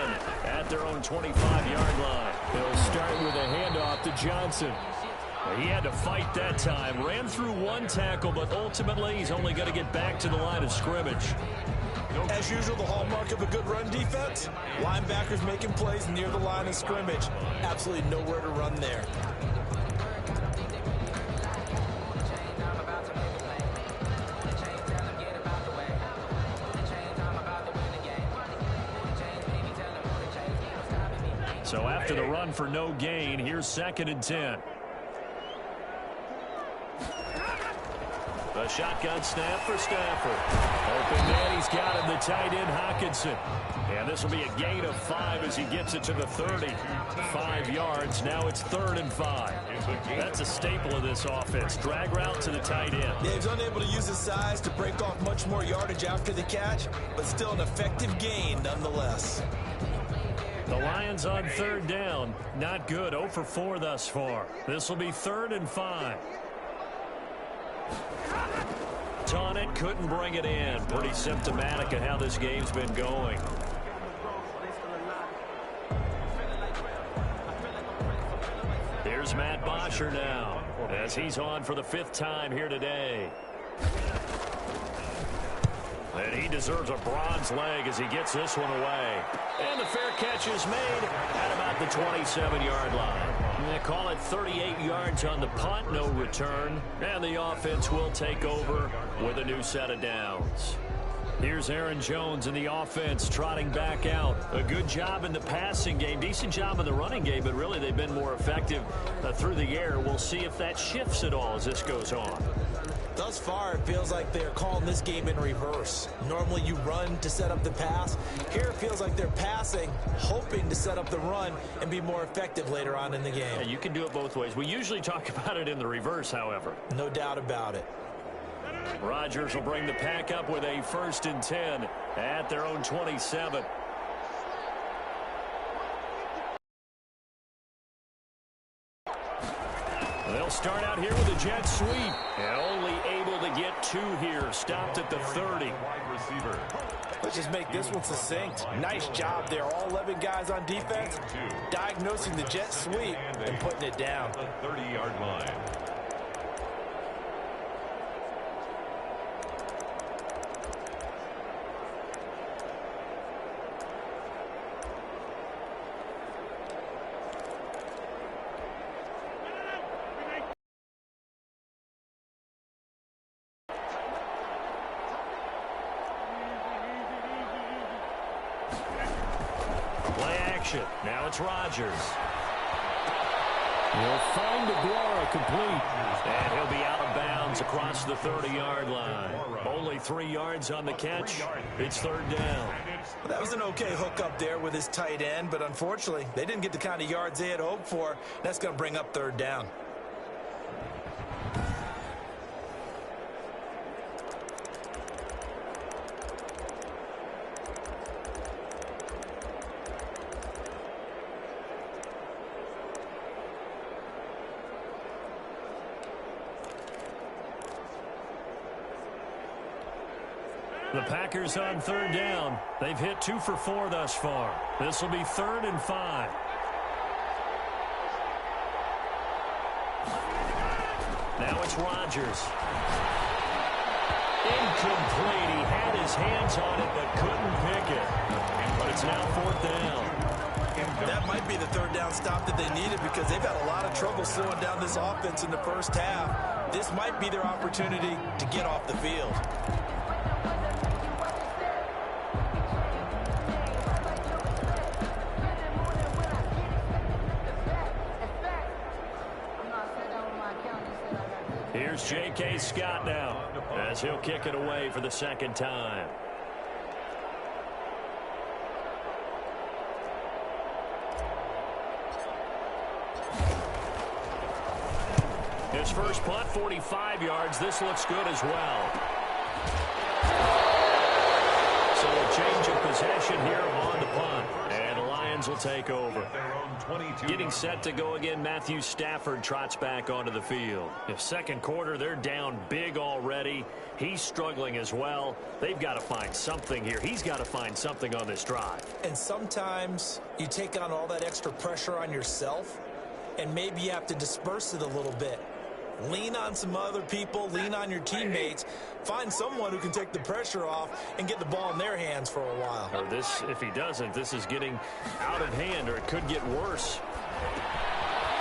Speaker 4: at their own 25-yard line.
Speaker 6: They'll start with a handoff to Johnson.
Speaker 4: He had to fight that time. Ran through 1 tackle, but ultimately he's only going to get back to the line of scrimmage.
Speaker 5: As usual, the hallmark of a good run defense, linebackers making plays near the line of scrimmage. Absolutely nowhere to run there.
Speaker 4: So after the run for no gain, here's 2nd and 10. A shotgun snap for Stafford. Open man, he's got him, the tight end, Hockenson. And this will be a gain of 5 as he gets it to the 30. 5 yards, now it's 3rd and 5. That's a staple of this offense. Drag route to the tight end.
Speaker 5: Yeah, he's unable to use his size to break off much more yardage after the catch, but still an effective gain nonetheless.
Speaker 4: The Lions on 3rd down. Not good, 0 for 4 thus far. This will be 3rd and 5. Taunted, couldn't bring it in. Pretty symptomatic of how this game's been going. Here's Matt Bosher now, as he's on for the 5th time here today. And he deserves a bronze leg as he gets this one away. And the fair catch is made at about the 27-yard line. They call it 38 yards on the punt, no return. And the offense will take over with a new set of downs. Here's Aaron Jones in the offense trotting back out. A good job in the passing game, decent job in the running game, but really they've been more effective through the air. We'll see if that shifts at all as this goes on.
Speaker 5: Thus far, it feels like they're calling this game in reverse. Normally you run to set up the pass. Here it feels like they're passing, hoping to set up the run and be more effective later on in the game.
Speaker 4: Yeah, you can do it both ways. We usually talk about it in the reverse, however.
Speaker 5: No doubt about it.
Speaker 4: Rodgers will bring the pack up with a 1st and 10 at their own 27. They'll start out here with a jet sweep. And only able to get 2 here. Stopped at the 30.
Speaker 5: Let's just make this one succinct. Nice job there. All 11 guys on defense diagnosing the jet sweep and putting it down.
Speaker 3: The 30-yard line.
Speaker 4: action. Now it's Rodgers. He'll find Aguara complete. And he'll be out of bounds across the 30-yard line. Only 3 yards on the catch. It's third down.
Speaker 5: Well, that was an okay hookup there with his tight end, but unfortunately, they didn't get the kind of yards they had hoped for. That's going to bring up third down.
Speaker 4: The Packers on third down. They've hit 2 for 4 thus far. This will be 3rd and 5. Now it's Rodgers. Incomplete. He had his hands on it but couldn't pick it. But it's now 4th down.
Speaker 5: That might be the third down stop that they needed because they've had a lot of trouble slowing down this offense in the first half. This might be their opportunity to get off the field.
Speaker 4: Here's J.K. Scott now as he'll kick it away for the second time. His first punt, 45 yards. This looks good as well. So a change of possession here on the punt. And the Lions will take over. Getting set to go again, Matthew Stafford trots back onto the field. The second quarter, they're down big already. He's struggling as well. They've got to find something here. He's got to find something on this drive.
Speaker 5: And sometimes you take on all that extra pressure on yourself, and maybe you have to disperse it a little bit. Lean on some other people, lean on your teammates, find someone who can take the pressure off and get the ball in their hands for a while.
Speaker 4: Or this, if he doesn't, this is getting out of hand, or it could get worse.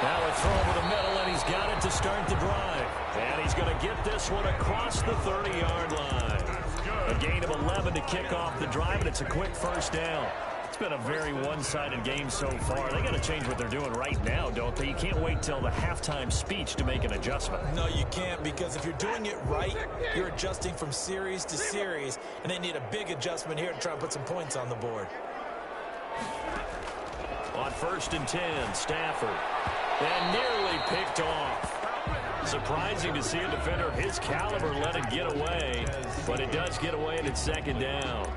Speaker 4: Now a throw over the middle, and he's got it to start the drive. And he's going to get this one across the 30-yard line. A gain of 11 to kick off the drive, and it's a quick first down. It's been a very one-sided game so far. They got to change what they're doing right now, don't they? You can't wait till the halftime speech to make an adjustment.
Speaker 5: No, you can't, because if you're doing it right, you're adjusting from series to series, and they need a big adjustment here to try and put some points on the board.
Speaker 4: On 1st and 10, Stafford. And nearly picked off. Surprising to see a defender of his caliber let it get away, but it does get away, and it's second down.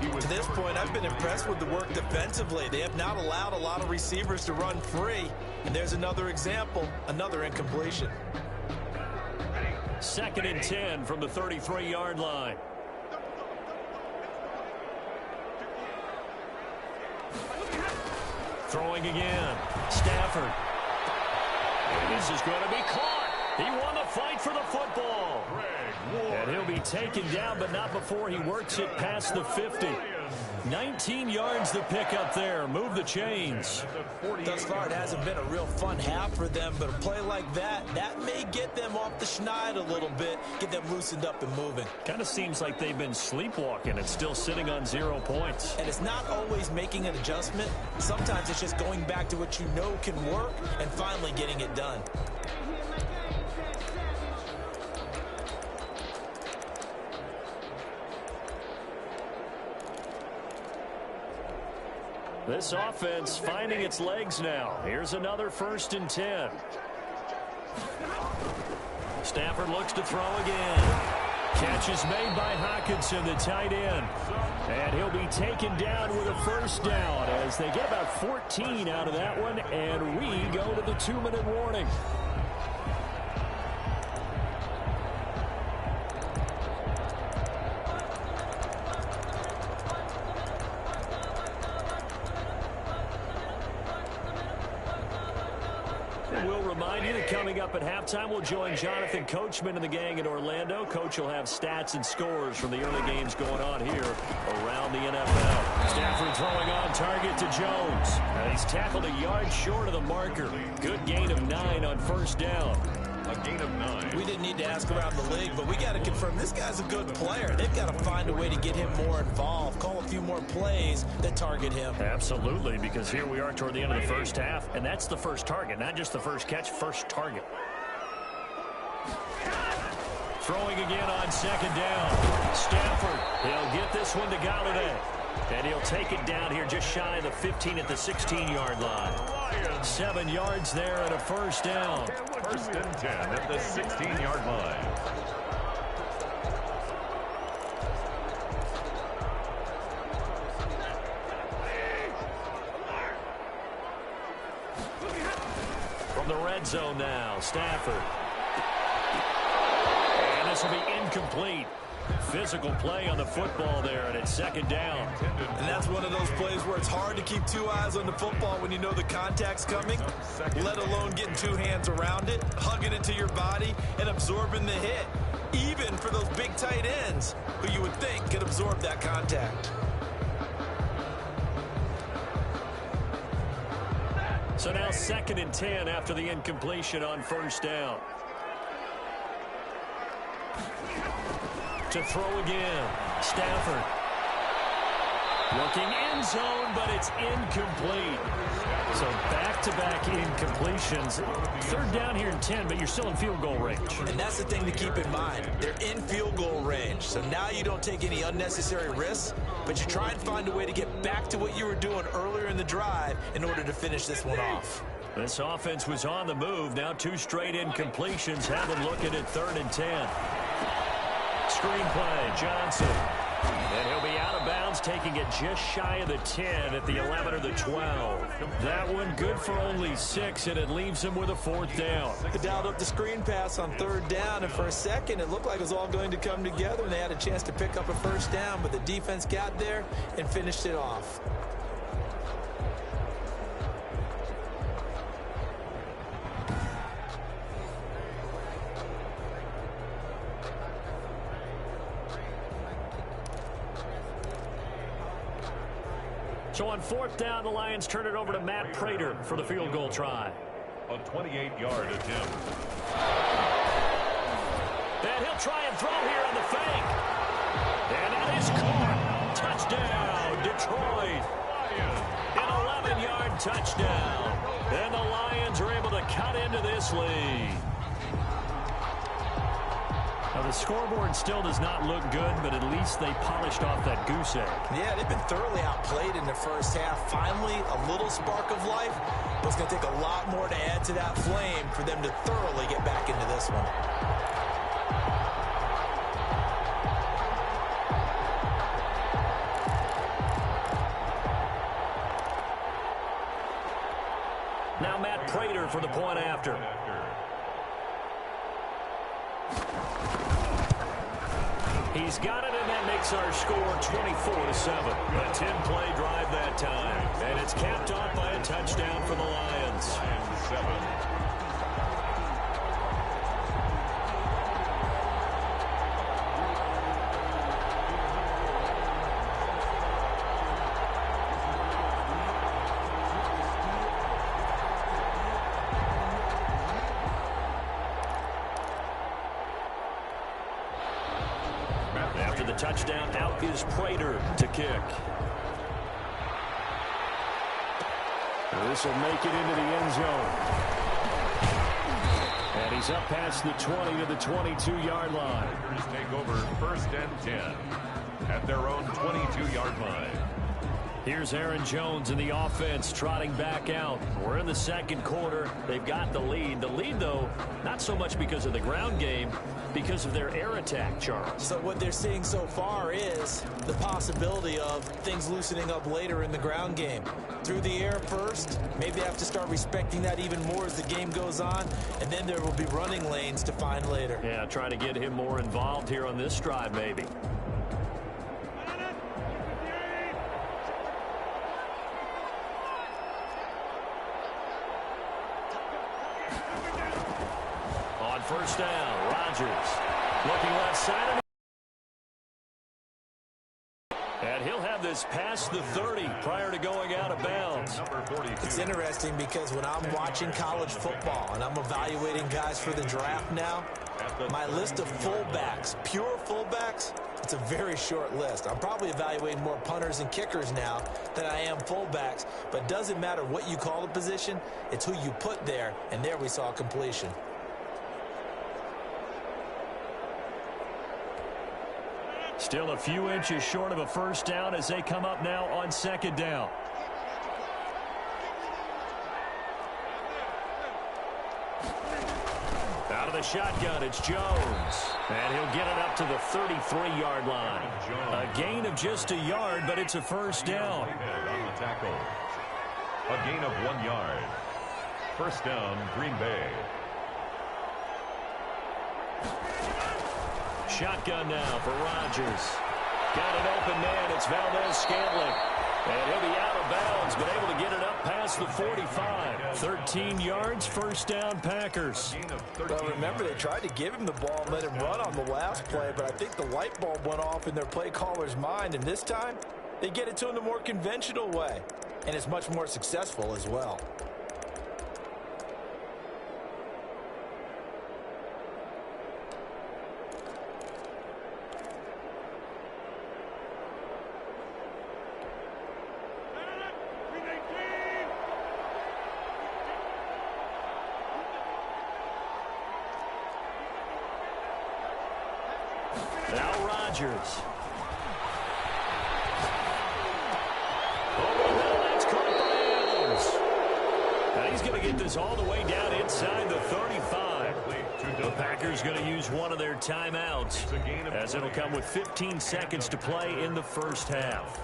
Speaker 5: To this point, I've been impressed with the work defensively. They have not allowed a lot of receivers to run free. And there's another example, another incompletion.
Speaker 4: 2nd and 10 from the 33-yard line. Throwing again. Stafford. And this is going to be caught. He won the fight for the football. And he'll be taken down, but not before he works it past the 50. 19 yards to pick up there. Move the chains.
Speaker 5: Thus far, it hasn't been a real fun half for them, but a play like that may get them off the schneid a little bit, get them loosened up and moving.
Speaker 4: Kind of seems like they've been sleepwalking and still sitting on 0 points.
Speaker 5: And it's not always making an adjustment. Sometimes it's just going back to what you know can work and finally getting it done.
Speaker 4: This offense finding its legs now. Here's another 1st and 10. Stafford looks to throw again. Catch is made by Hockenson, the tight end. And he'll be taken down with a first down as they get about 14 out of that one. And we go to the 2-minute warning. We'll remind you that coming up at halftime, we'll join Jonathan Coachman and the gang in Orlando. Coach will have stats and scores from the early games going on here around the NFL. Stafford throwing on target to Jones. And he's tackled a yard short of the marker. Good gain of 9 on first down.
Speaker 3: A gain of 9.
Speaker 5: We didn't need to ask around the league, but we got to confirm this guy's a good player. They've got to find a way to get him more involved, call a few more plays that target him.
Speaker 4: Absolutely, because here we are toward the end of the first half, and that's the first target, not just the first catch, first target. Throwing again on second down. Stafford, he'll get this one to Galladay. And he'll take it down here just shy of the 15 at the 16-yard line. 7 yards there and a first down.
Speaker 3: First and 10 at the 16-yard line.
Speaker 4: From the red zone now, Stafford. And this will be incomplete. Physical play on the football there, and it's second down.
Speaker 5: And that's one of those plays where it's hard to keep two eyes on the football when you know the contact's coming, let alone getting two hands around it, hugging it to your body, and absorbing the hit, even for those big tight ends who you would think could absorb that contact.
Speaker 4: So now second and 10 after the incompletion on first down. To throw again, Stafford. Looking end zone, but it's incomplete. So back-to-back incompletions. Third down here in 10, but you're still in field goal range.
Speaker 5: And that's the thing to keep in mind. They're in field goal range. So now you don't take any unnecessary risks, but you try and find a way to get back to what you were doing earlier in the drive in order to finish this one off.
Speaker 4: This offense was on the move. Now 2 straight incompletions have them looking at third and 10. Screenplay, Johnson. And he'll be out of bounds, taking it just shy of the 10 at the 11 or the 12. That one good for only 6, and it leaves him with a fourth down.
Speaker 5: They dialed up the screen pass on third down, and for a second it looked like it was all going to come together, and they had a chance to pick up a first down, but the defense got there and finished it off.
Speaker 4: So on fourth down, the Lions turn it over to Matt Prater for the field goal try.
Speaker 3: A 28-yard attempt.
Speaker 4: And he'll try and throw here on the fake. And that is caught. Touchdown, Detroit. An 11-yard touchdown. And the Lions are able to cut into this lead. Now, the scoreboard still does not look good, but at least they polished off that goose egg.
Speaker 5: Yeah, they've been thoroughly outplayed in the first half. Finally, a little spark of life, but it's going to take a lot more to add to that flame for them to thoroughly get back into this one.
Speaker 4: Now Matt Prater for the point after. He's got it, and that makes our score 24-7. A 10-play drive that time. And it's capped off by a touchdown for the Lions.
Speaker 3: 7.
Speaker 4: After the touchdown, out is Prater to kick.
Speaker 6: This will make it into the end zone. And he's up past the 20 to the 22-yard line.
Speaker 3: Packers take over first and 10 at their own 22-yard line.
Speaker 4: Here's Aaron Jones in the offense trotting back out. We're in the second quarter. They've got the lead. The lead, though, not so much because of the ground game, because of their air attack, Charles.
Speaker 5: So what they're seeing so far is the possibility of things loosening up later in the ground game. Through the air first, maybe they have to start respecting that even more as the game goes on, and then there will be running lanes to find later.
Speaker 4: Yeah, trying to get him more involved here on this drive, maybe. On first down, Rodgers looking left side. And he'll have is past the 30 prior to going out of bounds.
Speaker 5: It's interesting because when I'm watching college football and I'm evaluating guys for the draft now, my list of fullbacks, pure fullbacks, it's a very short list. I'm probably evaluating more punters and kickers now than I am fullbacks, but it doesn't matter what you call the position, it's who you put there, and there we saw completion.
Speaker 4: Still a few inches short of a first down as they come up now on second down. Out of the shotgun, it's Jones. And he'll get it up to the 33-yard line. A gain of just a yard, but it's a first down.
Speaker 3: On the tackle. A gain of 1 yard. First down, Green Bay.
Speaker 4: Shotgun now for Rodgers. Got an open man. It's Valdez-Scantling. And he'll be out of bounds, but able to get it up past the 45. 13 yards, first down, Packers.
Speaker 5: Well, remember, they tried to give him the ball and let him run on the last play, but I think the light bulb went off in their play caller's mind, and this time, they get it to him the more conventional way, and it's much more successful as well.
Speaker 4: Now Rodgers. Over the middle, that's caught by Adams. Now he's going to get this all the way down inside the 35. The Packers going to use one of their timeouts as it'll come with 15 seconds to play in the first half.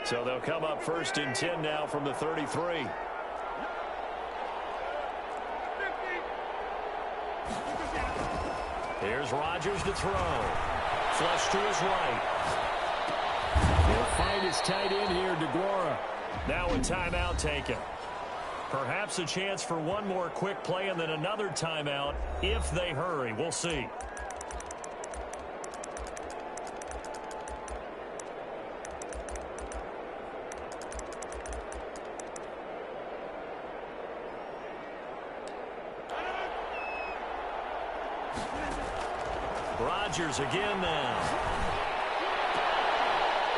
Speaker 4: So they'll come up first and 10 now from the 33. Here's Rodgers to throw. Flush to his right. He'll find his tight end here, DeGuara. Now a timeout taken. Perhaps a chance for one more quick play and then another timeout if they hurry. We'll see. Rodgers again now.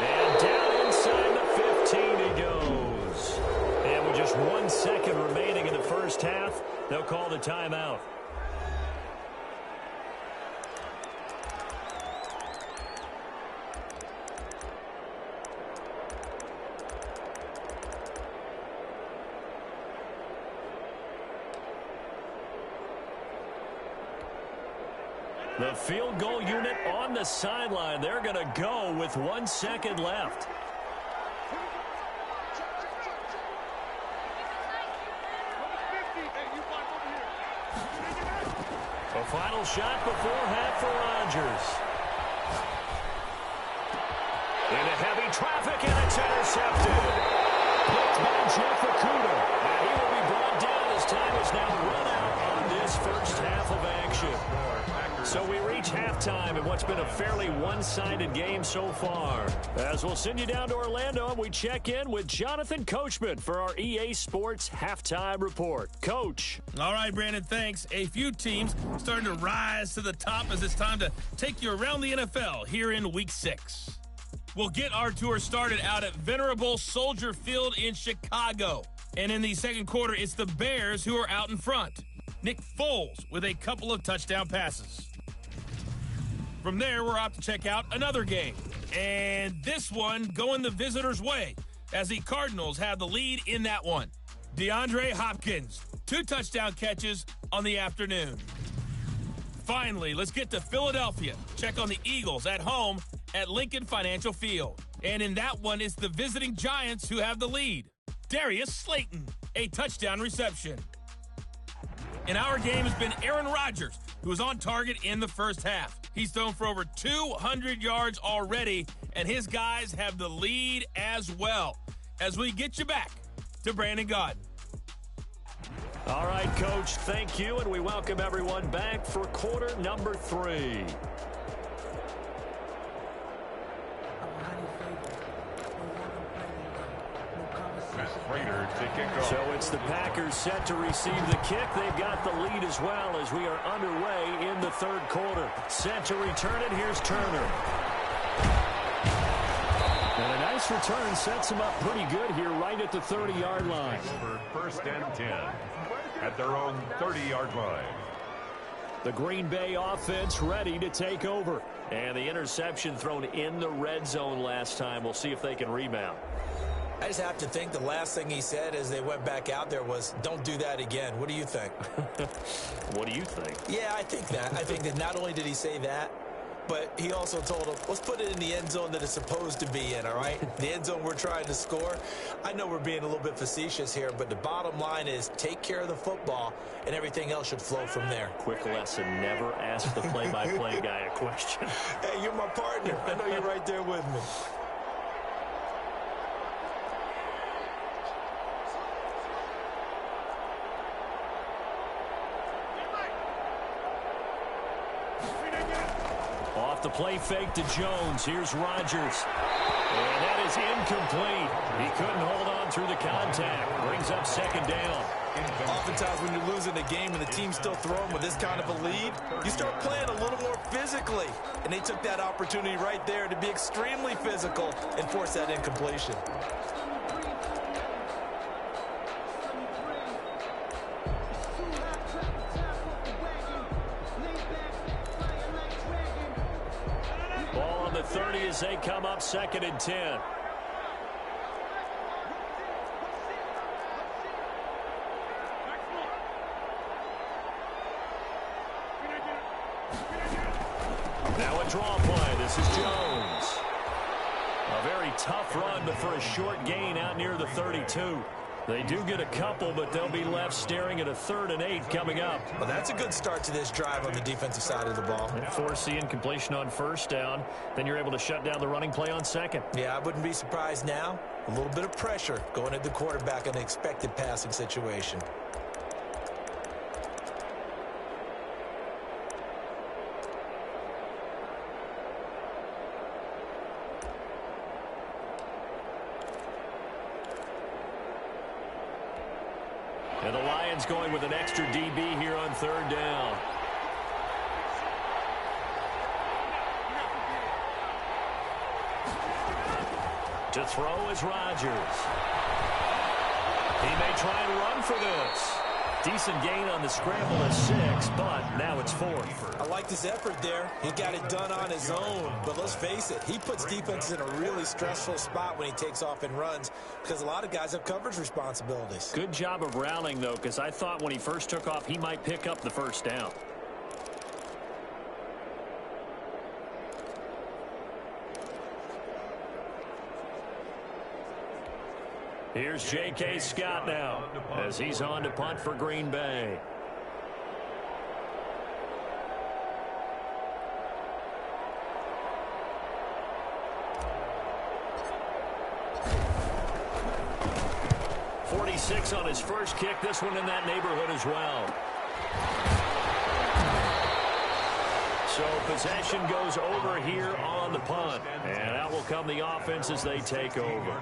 Speaker 4: And down inside the 15 he goes. And with just 1 second remaining in the first half, they'll call the timeout. The field goal unit on the sideline. They're going to go with 1 second left. A final shot before half for Rodgers. Into heavy traffic, and it's intercepted. Picked by Jeff Okudah. And he will be brought down as time is now run out on this first half of action. So we reach halftime in what's been a fairly one-sided game so far. As we'll send you down to Orlando, and we check in with Jonathan Coachman for our EA Sports Halftime Report. Coach.
Speaker 8: All right, Brandon, thanks. A few teams starting to rise to the top as it's time to take you around the NFL here in Week 6. We'll get our tour started out at Venerable Soldier Field in Chicago. And in the second quarter, it's the Bears who are out in front. Nick Foles with a couple of touchdown passes. From there, we're off to check out another game. And this one going the visitors' way as the Cardinals have the lead in that one. DeAndre Hopkins, 2 touchdown catches on the afternoon. Finally, let's get to Philadelphia. Check on the Eagles at home at Lincoln Financial Field. And in that one, it's the visiting Giants who have the lead. Darius Slayton, a touchdown reception. In our game has been Aaron Rodgers, who was on target in the first half. He's thrown for over 200 yards already, and his guys have the lead as well. As we get you back to Brandon Gaudin.
Speaker 6: All right, Coach, thank you, and we welcome everyone back for quarter number 3. So it's the Packers set to receive the kick. They've got the lead as well as we are underway in the third quarter. Set to return it. Here's Turner. And a nice return sets them up pretty good here right at the 30-yard line.
Speaker 3: For first and 10 at their own 30-yard line.
Speaker 6: The Green Bay offense ready to take over. And the interception thrown in the red zone last time. We'll see if they can rebound.
Speaker 5: I just have to think the last thing he said as they went back out there was, don't do that again. What do you think?
Speaker 6: What do you think?
Speaker 5: Yeah, I think that. I think that not only did he say that, but he also told him, let's put it in the end zone that it's supposed to be in, all right? The end zone we're trying to score. I know we're being a little bit facetious here, but the bottom line is take care of the football, and everything else should flow from there.
Speaker 6: Quick lesson, never ask the play-by-play guy a question.
Speaker 5: Hey, you're my partner. I know you're right there with me.
Speaker 6: Off the play fake to Jones. Here's Rodgers. And that is incomplete. He couldn't hold on through the contact. Brings up second down.
Speaker 5: Oftentimes when you're losing a game and the team's still throwing with this kind of a lead, you start playing a little more physically. And they took that opportunity right there to be extremely physical and force that incompletion.
Speaker 6: Ball on the 30 as they come up second and 10. Now a draw play. This is Jones. A very tough run, but for a short gain out near the 32. They do get a couple, but they'll be left staring at a 3rd and 8 coming up.
Speaker 5: Well, that's a good start to this drive on the defensive side of the ball.
Speaker 6: And force the incompletion on first down. Then you're able to shut down the running play on second.
Speaker 5: Yeah, I wouldn't be surprised now. A little bit of pressure going at the quarterback in an expected passing situation.
Speaker 6: And the Lions going with an extra DB here on 3rd down. To throw is Rodgers. He may try and run for this. Decent gain on the scramble of 6, but now it's 4th.
Speaker 5: I like this effort there. He got it done on his own. But let's face it, he puts defenses in a really stressful spot when he takes off and runs because a lot of guys have coverage responsibilities.
Speaker 6: Good job of rallying, though, because I thought when he first took off, he might pick up the first down. Here's J.K. Scott now as he's on to punt for Green Bay. .46 on his first kick. This one in that neighborhood as well. So possession goes over here on the punt. And out will come the offense as they take over.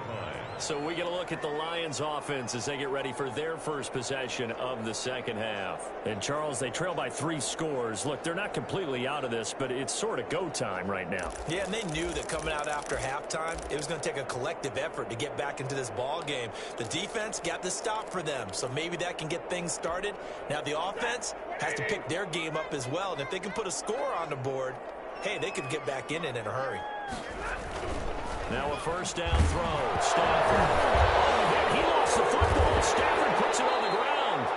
Speaker 6: So we get a look at the Lions offense as they get ready for their first possession of the second half. And Charles, they trail by 3 scores. Look, they're not completely out of this, but it's sort of go time right now.
Speaker 5: Yeah, and they knew that coming out after halftime, it was going to take a collective effort to get back into this ball game. The defense got the stop for them, so maybe that can get things started. Now the offense has to pick their game up as well, and if they can put a score on the board, hey, they could get back in it in a hurry.
Speaker 6: Now a first down throw. Stafford. Oh, he lost the football. Stafford puts it on the ground.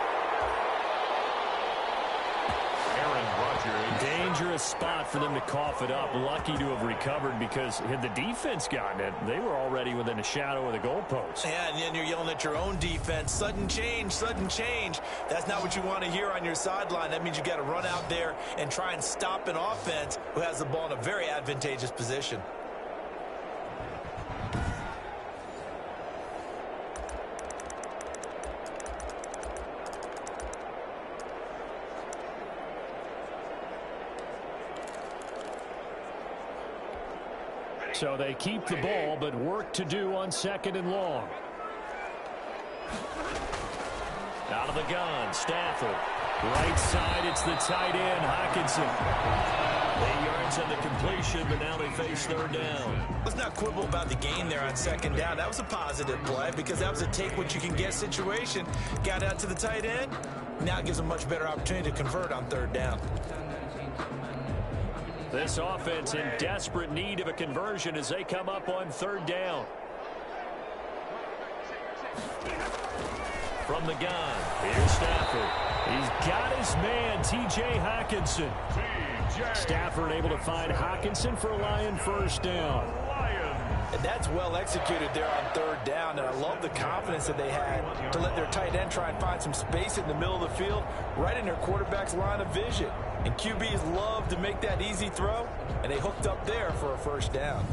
Speaker 3: Aaron Rodgers.
Speaker 6: Dangerous a spot for them to cough it up. Lucky to have recovered, because had the defense gotten it, they were already within a shadow of the goalpost.
Speaker 5: Yeah, and then you're yelling at your own defense. Sudden change, sudden change. That's not what you want to hear on your sideline. That means you got to run out there and try and stop an offense who has the ball in a very advantageous position.
Speaker 6: So they keep the ball, but work to do on 2nd and long. Out of the gun, Stafford. Right side, it's the tight end, Hockenson. 8 yards on the completion, but now they face 3rd down.
Speaker 5: Let's not quibble about the gain there on 2nd down. That was a positive play, because that was a take-what-you-can-get situation. Got out to the tight end. Now it gives them a much better opportunity to convert on 3rd down.
Speaker 6: This offense in desperate need of a conversion as they come up on 3rd down. From the gun, here's Stafford. He's got his man, T.J. Hockenson. Stafford able to find Hockenson for a Lion 1st down.
Speaker 5: And that's well executed there on 3rd down, and I love the confidence that they had to let their tight end try and find some space in the middle of the field, right in their quarterback's line of vision. And QBs love to make that easy throw, and they hooked up there for a 1st down.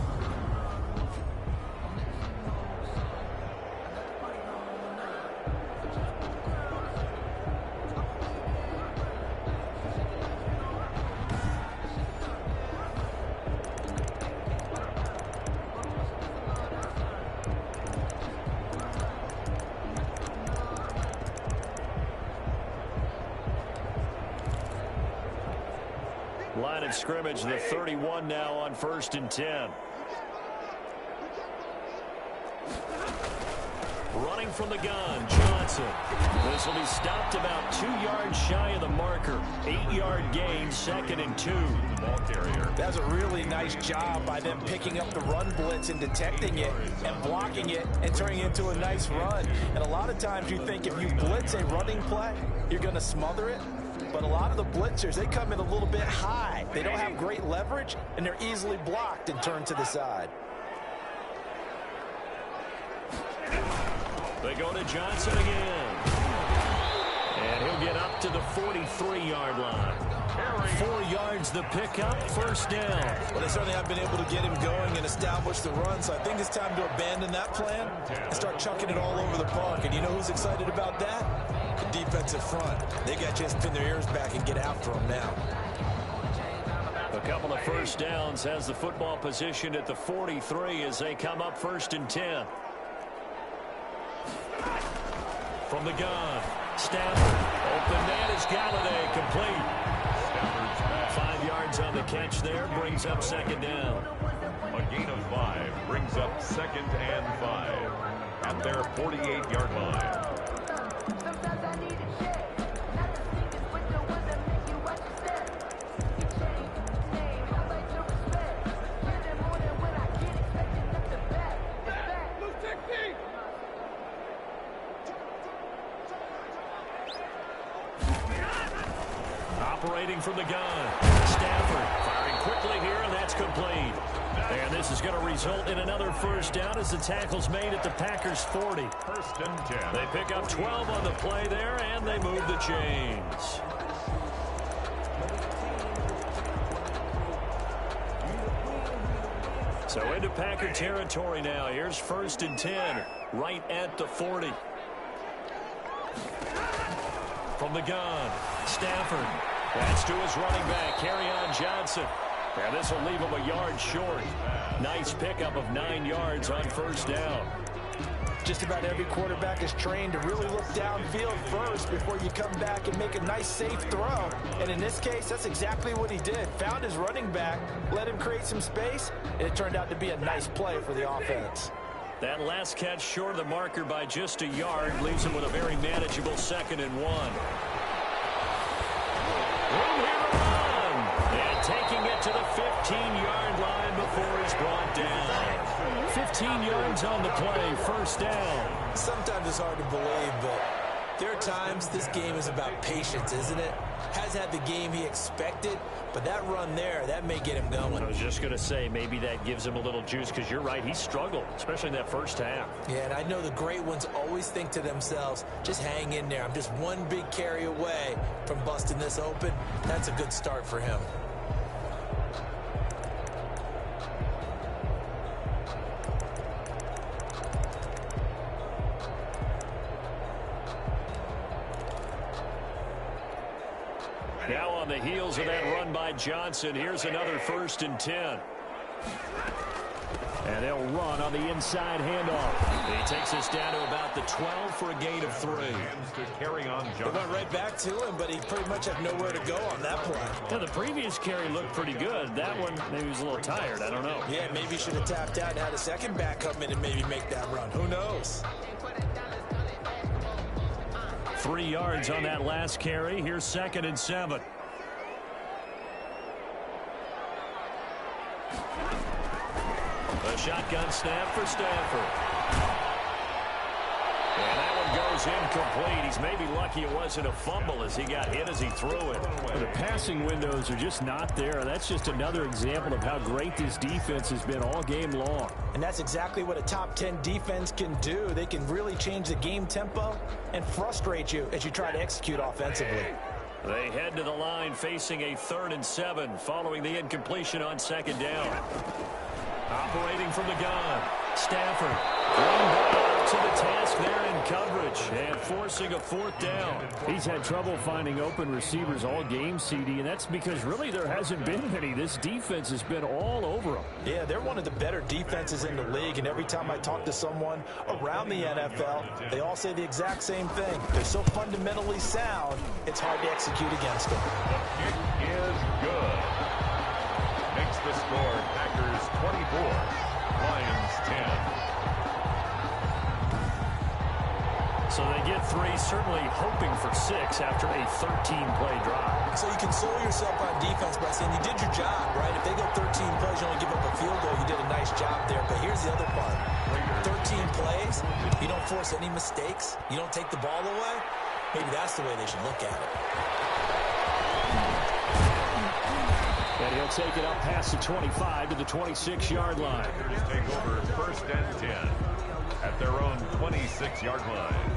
Speaker 6: Line of scrimmage, the 31 now on 1st and 10. Running from the gun, Johnson. This will be stopped about 2 yards shy of the marker. 8-yard gain, 2nd and 2. The ball carrier.
Speaker 5: That's a really nice job by them picking up the run blitz and detecting it and blocking it and turning it into a nice run. And a lot of times you think if you blitz a running play, you're going to smother it. But a lot of the blitzers, they come in a little bit high. They don't have great leverage, and they're easily blocked and turned to the side.
Speaker 6: They go to Johnson again. And he'll get up to the 43-yard line. 4 yards the pickup, 1st down.
Speaker 5: Well, they certainly have been able to get him going and establish the run, so I think it's time to abandon that plan and start chucking it all over the park. And you know who's excited about that? The defensive front. They got a chance to pin their ears back and get after him now.
Speaker 6: A couple of 1st downs, has the football position at the 43 as they come up 1st and 10. From the gun, Stafford. Open man is Galladay, complete. 5 yards on the catch there, brings up 2nd down.
Speaker 3: A gain of 5 brings up 2nd and 5 at their 48-yard line.
Speaker 6: Operating from the gun, Stafford firing quickly here, and that's complete. And this is going to result in another 1st down as the tackle's made at the Packers' 40.
Speaker 3: 1st and 10.
Speaker 6: They pick up 12 on the play there, and they move the chains. So into Packer territory now. Here's 1st and 10, right at the 40. From the gun, Stafford. That's to his running back, Kerryon Johnson. And this will leave him a yard short. Nice pickup of 9 yards on 1st down.
Speaker 5: Just about every quarterback is trained to really look downfield first before you come back and make a nice, safe throw. And in this case, that's exactly what he did. Found his running back, let him create some space, and it turned out to be a nice play for the offense.
Speaker 6: That last catch short of the marker by just a yard leaves him with a very manageable 2nd and 1. Room here to run. And taking it to the 15-yard line before he's brought down. 15 yards on the play, 1st down.
Speaker 5: Sometimes it's hard to believe, but There are times this game is about patience, isn't it? Has had the game he expected, but that run there, that may get him going.
Speaker 6: I was just going to say, maybe that gives him a little juice, because you're right, he struggled, especially in that first half.
Speaker 5: Yeah, and I know the great ones always think to themselves, just hang in there. I'm just one big carry away from busting this open. That's a good start for him.
Speaker 6: Now on the heels of that run by Johnson, here's another 1st and 10. And they'll run on the inside handoff. He takes us down to about the 12 for a gain of 3.
Speaker 3: To carry on
Speaker 5: They went right back to him, but he pretty much had nowhere to go on that play.
Speaker 6: Yeah, the previous carry looked pretty good. That one, maybe he was a little tired. I don't know.
Speaker 5: Yeah, maybe he should have tapped out and had a second back come in and maybe make that run. Who knows?
Speaker 6: 3 yards on that last carry. Here's 2nd and 7. A shotgun snap for Stafford. And that one goes incomplete. He's maybe lucky it wasn't a fumble as he got hit as he threw it.
Speaker 4: Well, the passing windows are just not there. That's just another example of how great this defense has been all game long.
Speaker 5: And that's exactly what a top 10 defense can do. They can really change the game tempo and frustrate you as you try to execute offensively.
Speaker 6: They head to the line facing a 3rd and 7 following the incompletion on 2nd down. Operating from the gun, Stafford going back to the task there in coverage and forcing a 4th down.
Speaker 4: He's had trouble finding open receivers all game, CD, and that's because really there hasn't been many. This defense has been all over them.
Speaker 5: Yeah, they're one of the better defenses in the league, and every time I talk to someone around the NFL, they all say the exact same thing. They're so fundamentally sound, it's hard to execute against them.
Speaker 3: The kick is good. Makes the score Packers 24, Lions 10.
Speaker 6: So they get 3, certainly hoping for 6 after a 13-play drive.
Speaker 5: So you console yourself on defense by saying you did your job, right? If they go 13 plays, you only give up a field goal, you did a nice job there. But here's the other part. 13 plays, you don't force any mistakes, you don't take the ball away. Maybe that's the way they should look at it.
Speaker 4: And he'll take it up past the 25 to the 26-yard line.
Speaker 3: Packers take over 1st and 10 at their own 26-yard line.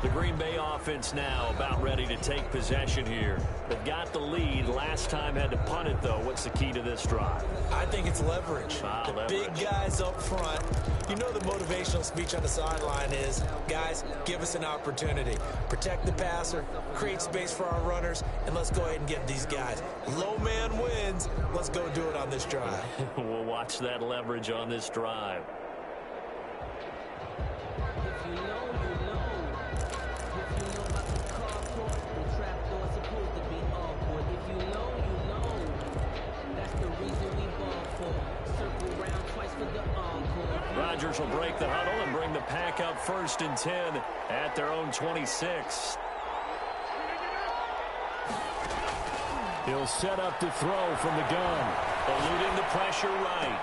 Speaker 6: The Green Bay offense now about ready to take possession here. They've got the lead. Last time had to punt it, though. What's the key to this drive?
Speaker 5: I think it's leverage. The
Speaker 6: leverage.
Speaker 5: Big guys up front. You know the motivational speech on the sideline is, guys, give us an opportunity. Protect the passer, create space for our runners, and let's go ahead and get these guys. Low man wins. Let's go do it on this drive.
Speaker 6: We'll watch that leverage on this drive. Rodgers will break the huddle and bring the Pack up 1st and 10 at their own 26.
Speaker 4: He'll set up to throw from the gun.
Speaker 6: Eluding the pressure right.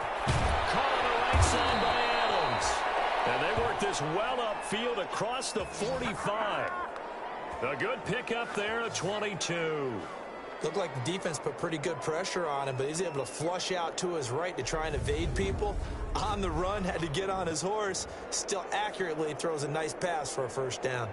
Speaker 6: Caught on the right side by Adams. And they work this well upfield across the 45. A good pickup there at 22.
Speaker 5: Looked like the defense put pretty good pressure on him, but he's able to flush out to his right to try and evade people. On the run, had to get on his horse. Still accurately throws a nice pass for a 1st down.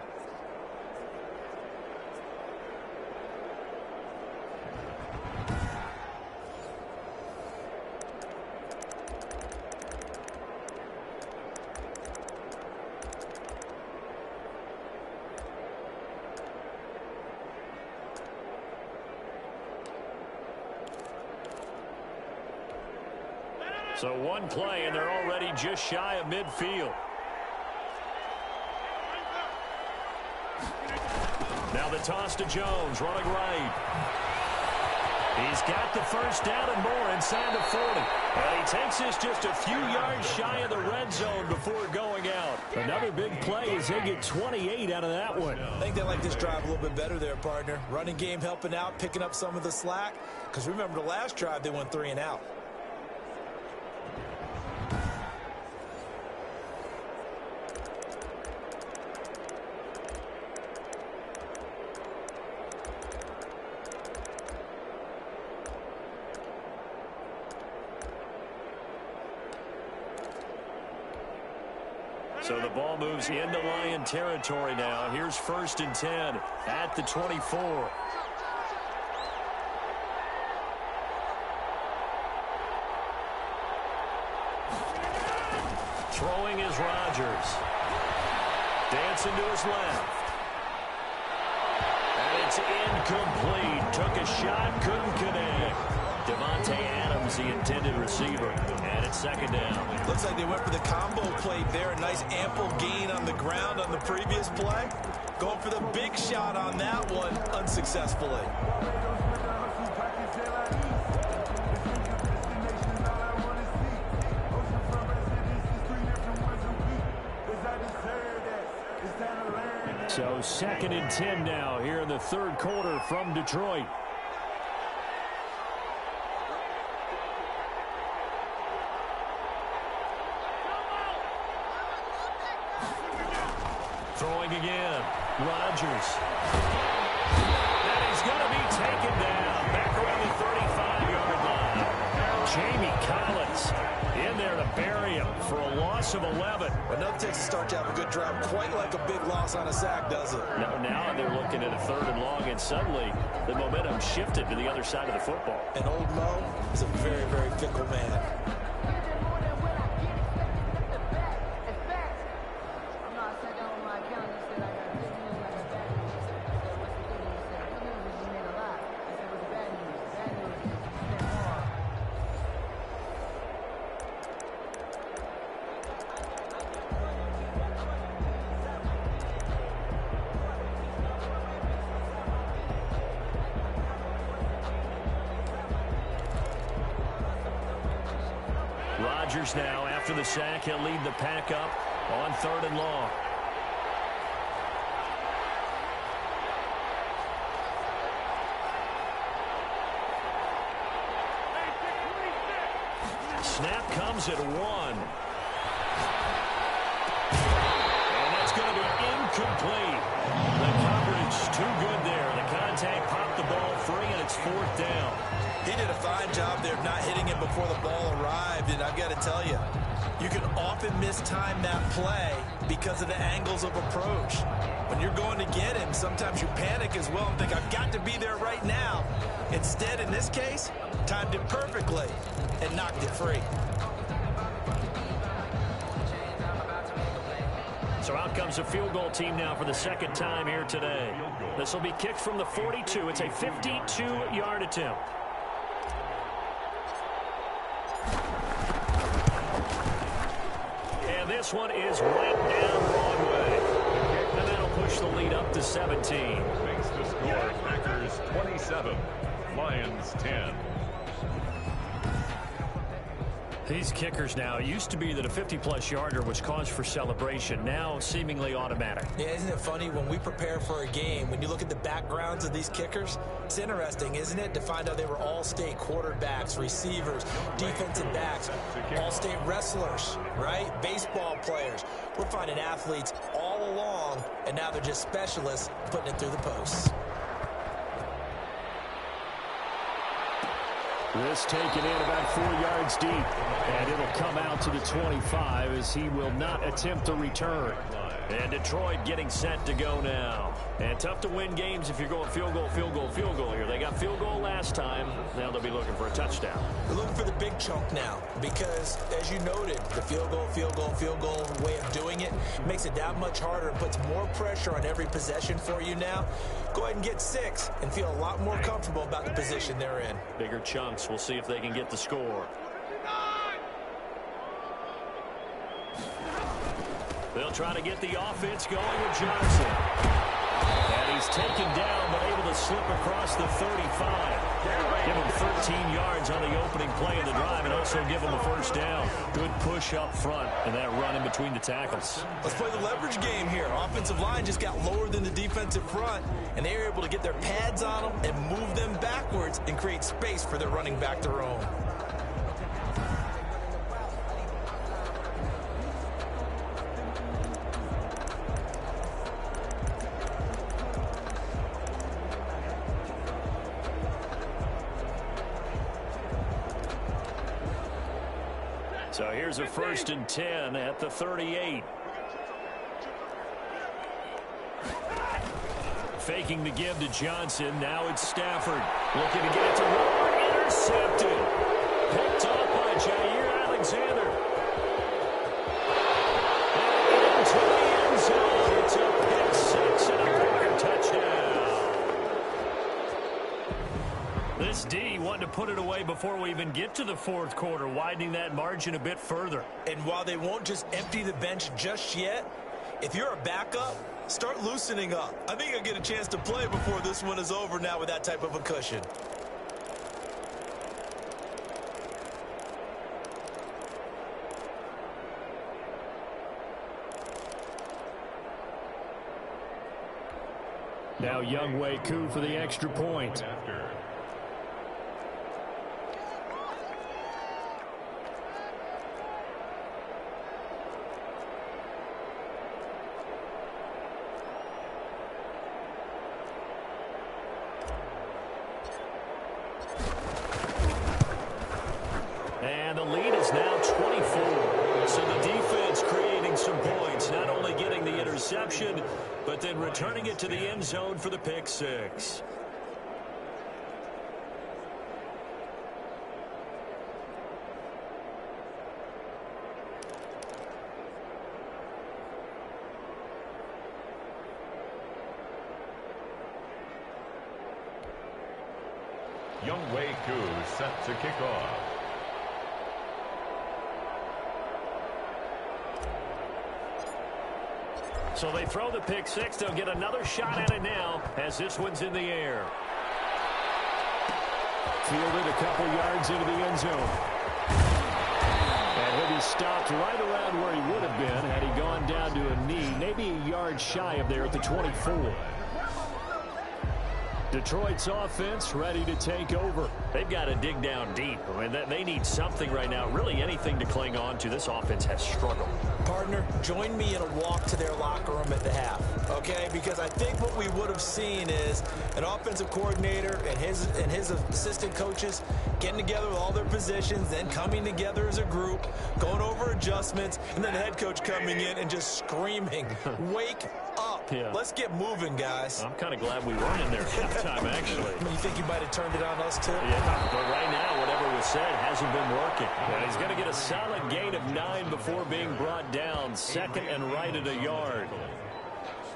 Speaker 6: So one play, and they're already just shy of midfield. Now the toss to Jones, running right. He's got the 1st down and more inside the 40. And he takes this just a few yards shy of the red zone before going out.
Speaker 4: Another big play as they get 28 out of that one.
Speaker 5: I think they like this drive a little bit better there, partner. Running game helping out, picking up some of the slack. Because remember the last drive, they went 3 and out.
Speaker 4: So the ball moves into Lion territory now. Here's 1st and 10 at the 24. Throwing is Rodgers. Dancing to his left. And it's incomplete. Took a shot, couldn't connect. Devontae Adams, the intended receiver. And it's 2nd down.
Speaker 5: Looks like they went for the combo plate there. A nice ample gain on the ground on the previous play. Going for the big shot on that one unsuccessfully.
Speaker 4: So 2nd and 10 now here in the 3rd quarter from Detroit. Throwing again. Rodgers. And he's going to be taken down. Back around the 35-yard line. Jamie Collins in there to bury him for a loss of 11.
Speaker 5: Another Texas start to have a good drive. Quite like a big loss on a sack, does it?
Speaker 4: Now they're looking at a 3rd and long, and suddenly the momentum shifted to the other side of the football.
Speaker 5: And old Mo is a very, very fickle man.
Speaker 4: Rodgers now, after the sack, he'll lead the pack up on 3rd and long. Snap comes at 1. And that's going to be incomplete. The coverage too good there. The contact popped the ball free, and it's 4th down.
Speaker 5: He did a fine job there of not hitting him before the ball arrived, and I've got to tell you, you can often mistime that play because of the angles of approach. When you're going to get him, sometimes you panic as well and think, I've got to be there right now. Instead, in this case, timed it perfectly and knocked it free.
Speaker 4: So out comes a field goal team now for the 2nd time here today. This will be kicked from the 42. It's a 52-yard attempt. And this one is right down Broadway. And that'll push the lead up to 17.
Speaker 3: Makes the score Packers 27, Lions 10.
Speaker 4: These kickers now, it used to be that a 50-plus yarder was cause for celebration. Now seemingly automatic.
Speaker 5: Yeah, isn't it funny when we prepare for a game, when you look at the backgrounds of these kickers, it's interesting, isn't it, to find out they were all-state quarterbacks, receivers, defensive backs, all-state wrestlers, right? Baseball players. We're finding athletes all along, and now they're just specialists putting it through the posts.
Speaker 4: This taken in about 4 yards deep, and it'll come out to the 25 as he will not attempt a return. And Detroit getting set to go now. And tough to win games if you're going field goal, field goal, field goal here. They got field goal last time. Now they'll be looking for a touchdown.
Speaker 5: They're looking for the big chunk now because, as you noted, the field goal way of doing it makes it that much harder and puts more pressure on every possession for you now. Go ahead and get 6 and feel a lot more comfortable about the position they're in.
Speaker 4: Bigger chunks. We'll see if they can get the score. They'll try to get the offense going with Johnson. And he's taken down, but able to slip across the 35. Give him 13 yards on the opening play of the drive and also give him a first down. Good push up front and that run in between the tackles.
Speaker 5: Let's play the leverage game here. Offensive line just got lower than the defensive front, and they were able to get their pads on them and move them backwards and create space for their running back to roam.
Speaker 4: So here's a 1st and 10 at the 38. Faking the give to Johnson. Now it's Stafford. Looking to get it to Ward. Intercepted. Picked off by Jair Alexander. And into the end zone. It's a pick six and a Packer touchdown. This D wanting to put it away before we even get to the fourth quarter, widening that margin a bit further.
Speaker 5: And while they won't just empty the bench just yet, if you're a backup, start loosening up. I think you'll get a chance to play before this one is over now with that type of a cushion.
Speaker 4: Now Younghoe Koo for the extra point. And the lead is now 24. So the defense creating some points, not only getting the interception, but then returning it to the end zone for the pick six.
Speaker 3: Younghoe Koo set to kick off.
Speaker 4: So they throw the pick six. They'll get another shot at it now as this one's in the air. Fielded a couple yards into the end zone. And he'll be stopped right around where he would have been had he gone down to a knee, maybe a yard shy of there at the 24. Detroit's offense ready to take over. They've got to dig down deep. I mean, they need something right now, really anything to cling on to. This offense has struggled.
Speaker 5: Partner, join me in a walk to their locker room at the half, okay? Because I think what we would have seen is an offensive coordinator and his assistant coaches getting together with all their positions, then coming together as a group, going over adjustments, and then the head coach coming in and just screaming, wake up.
Speaker 4: Yeah.
Speaker 5: Let's get moving, guys.
Speaker 4: I'm kind of glad we weren't in there at halftime, actually.
Speaker 5: You think you might have turned it on us, too?
Speaker 4: Yeah, but right now, whatever was said hasn't been working. And he's going to get a solid gain of 9 before being brought down. Second and right at a yard.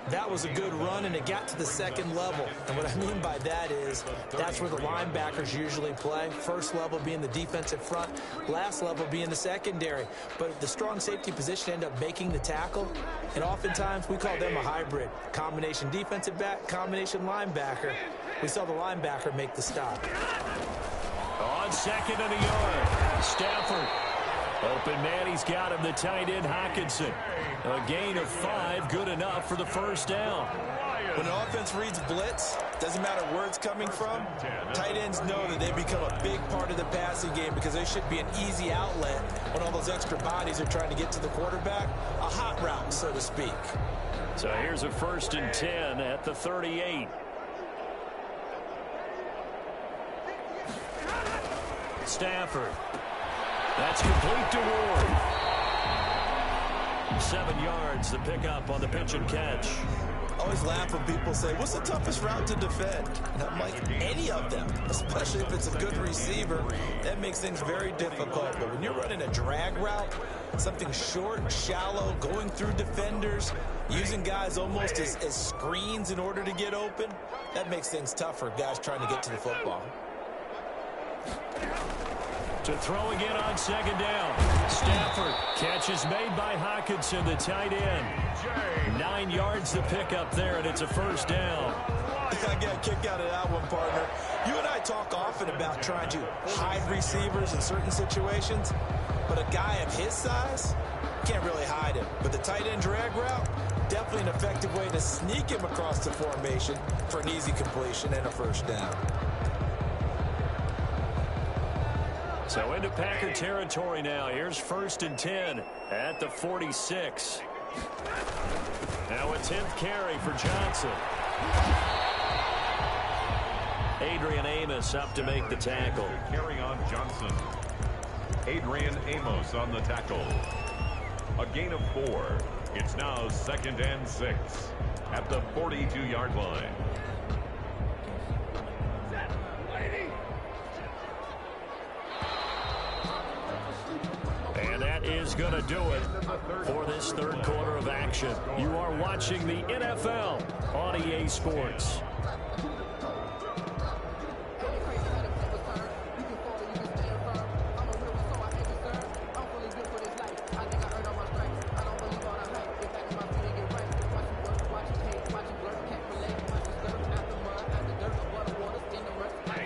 Speaker 5: That was a good run, and it got to the second level. And what I mean by that is that's where the linebackers usually play. First level being the defensive front, last level being the secondary. But the strong safety position ended up making the tackle, and oftentimes we call them a hybrid. Combination defensive back, combination linebacker. We saw the linebacker make the stop.
Speaker 4: On second and a yard, Stafford. Open man, he's got him, the tight end, Hockenson. A gain of 5, good enough for the first down.
Speaker 5: When an offense reads blitz, doesn't matter where it's coming from, tight ends know that they become a big part of the passing game because they should be an easy outlet when all those extra bodies are trying to get to the quarterback. A hot route, so to speak.
Speaker 4: So here's a 1st and 10 at the 38. Stafford. That's complete to Ward. 7 yards, the pickup on the pitch and catch.
Speaker 5: I always laugh when people say, what's the toughest route to defend? And I'm like, any of them, especially if it's a good receiver. That makes things very difficult. But when you're running a drag route, something short, shallow, going through defenders, using guys almost as screens in order to get open, that makes things tough for guys trying to get to the football.
Speaker 4: To throw again on second down. Stafford. Catch is made by Hockenson, the tight end. 9 yards to pick up there, and it's a first down.
Speaker 5: I got a kick out of that one, partner. You and I talk often about trying to hide receivers in certain situations, but a guy of his size can't really hide him. But the tight end drag route, definitely an effective way to sneak him across the formation for an easy completion and a first down.
Speaker 4: So into Packer territory now. Here's 1st and 10 at the 46. Now a 10th carry for Johnson. Adrian Amos up to make the tackle.
Speaker 3: Carry on Johnson. Adrian Amos on the tackle. A gain of 4. It's now 2nd and 6 at the 42-yard line.
Speaker 4: And that is going to do it for this third quarter of action. You are watching the NFL on EA Sports.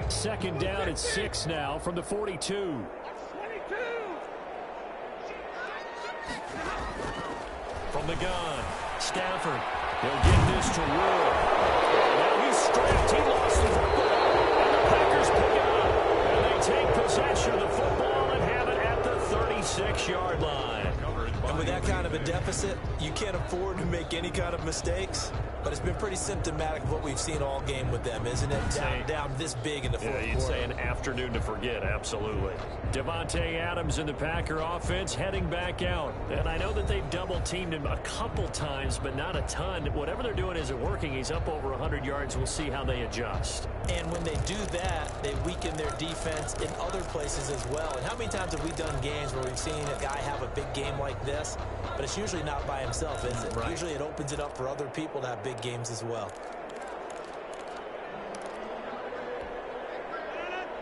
Speaker 4: Second down at 6 now from the 42. From the gun, Stafford. He'll get this to Ward. Now he's strapped. He lost the football. And the Packers pick it up. And they take possession of the football and have it at the 36-yard line.
Speaker 5: And with that kind of a deficit, you can't afford to make any kind of mistakes. But it's been pretty symptomatic of what we've seen all game with them, isn't it? Down this big in the fourth quarter.
Speaker 4: You'd say an afternoon to forget, absolutely. Devontae Adams in the Packer offense heading back out. And I know that they've double-teamed him a couple times, but not a ton. Whatever they're doing isn't working. He's up over 100 yards. We'll see how they adjust.
Speaker 5: And when they do that, they weaken their defense in other places as well. And how many times have we done games where we've seen a guy have a big game like this, but it's usually not by himself, is it? Right. Usually it opens it up for other people to have big games as well.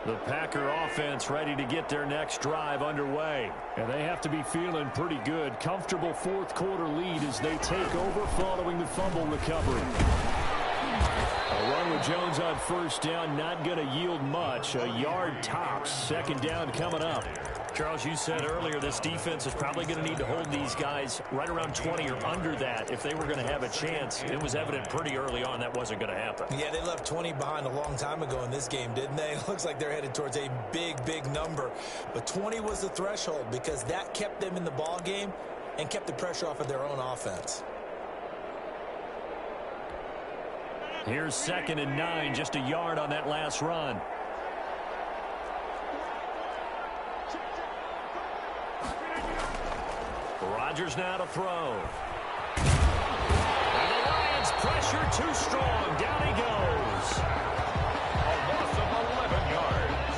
Speaker 4: The Packer offense ready to get their next drive underway. And they have to be feeling pretty good. Comfortable fourth quarter lead as they take over following the fumble recovery. A run with Jones on first down, not going to yield much. A yard tops. Second down coming up. Charles, you said earlier this defense is probably going to need to hold these guys right around 20 or under that if they were going to have a chance. It was evident pretty early on that wasn't going to happen.
Speaker 5: Yeah, they left 20 behind a long time ago in this game, didn't they? It looks like they're headed towards a big, big number. But 20 was the threshold because that kept them in the ball game and kept the pressure off of their own offense.
Speaker 4: Here's 2nd and 9, just a yard on that last run. Rodgers now to throw. And the Lions pressure too strong. Down he goes.
Speaker 3: A loss of 11 yards.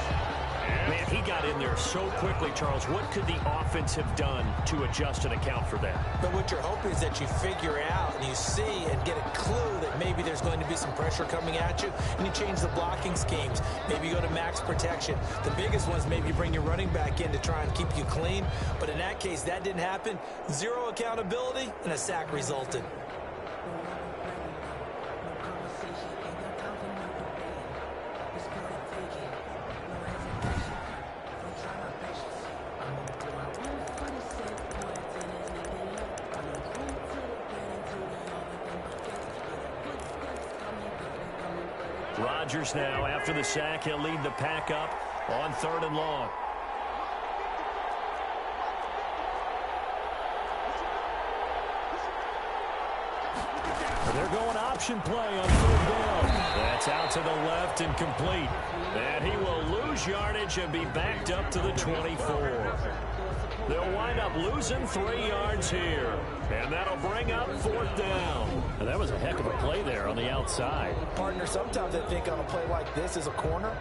Speaker 4: Man, he got in there so quickly, Charles. What could the offense have done to adjust and account for that?
Speaker 5: But what you're hoping is that you figure out and you see and get a clue that maybe there's going to be some pressure coming at you, and you change the blocking schemes. Maybe you go to max protection. The biggest one is maybe you bring your running back in to try and keep you clean. But in that case, that didn't happen. Zero accountability, and a sack resulted.
Speaker 4: Rodgers now, after the sack, he'll lead the pack up on 3rd and long. They're going option play on 3rd down. That's out to the left and complete. And he will lose yardage and be backed up to the 24. They'll wind up losing 3 yards here. And that'll bring up 4th down. And that was a heck of a play there on the outside.
Speaker 5: Partner, sometimes I think on a play like this as a corner,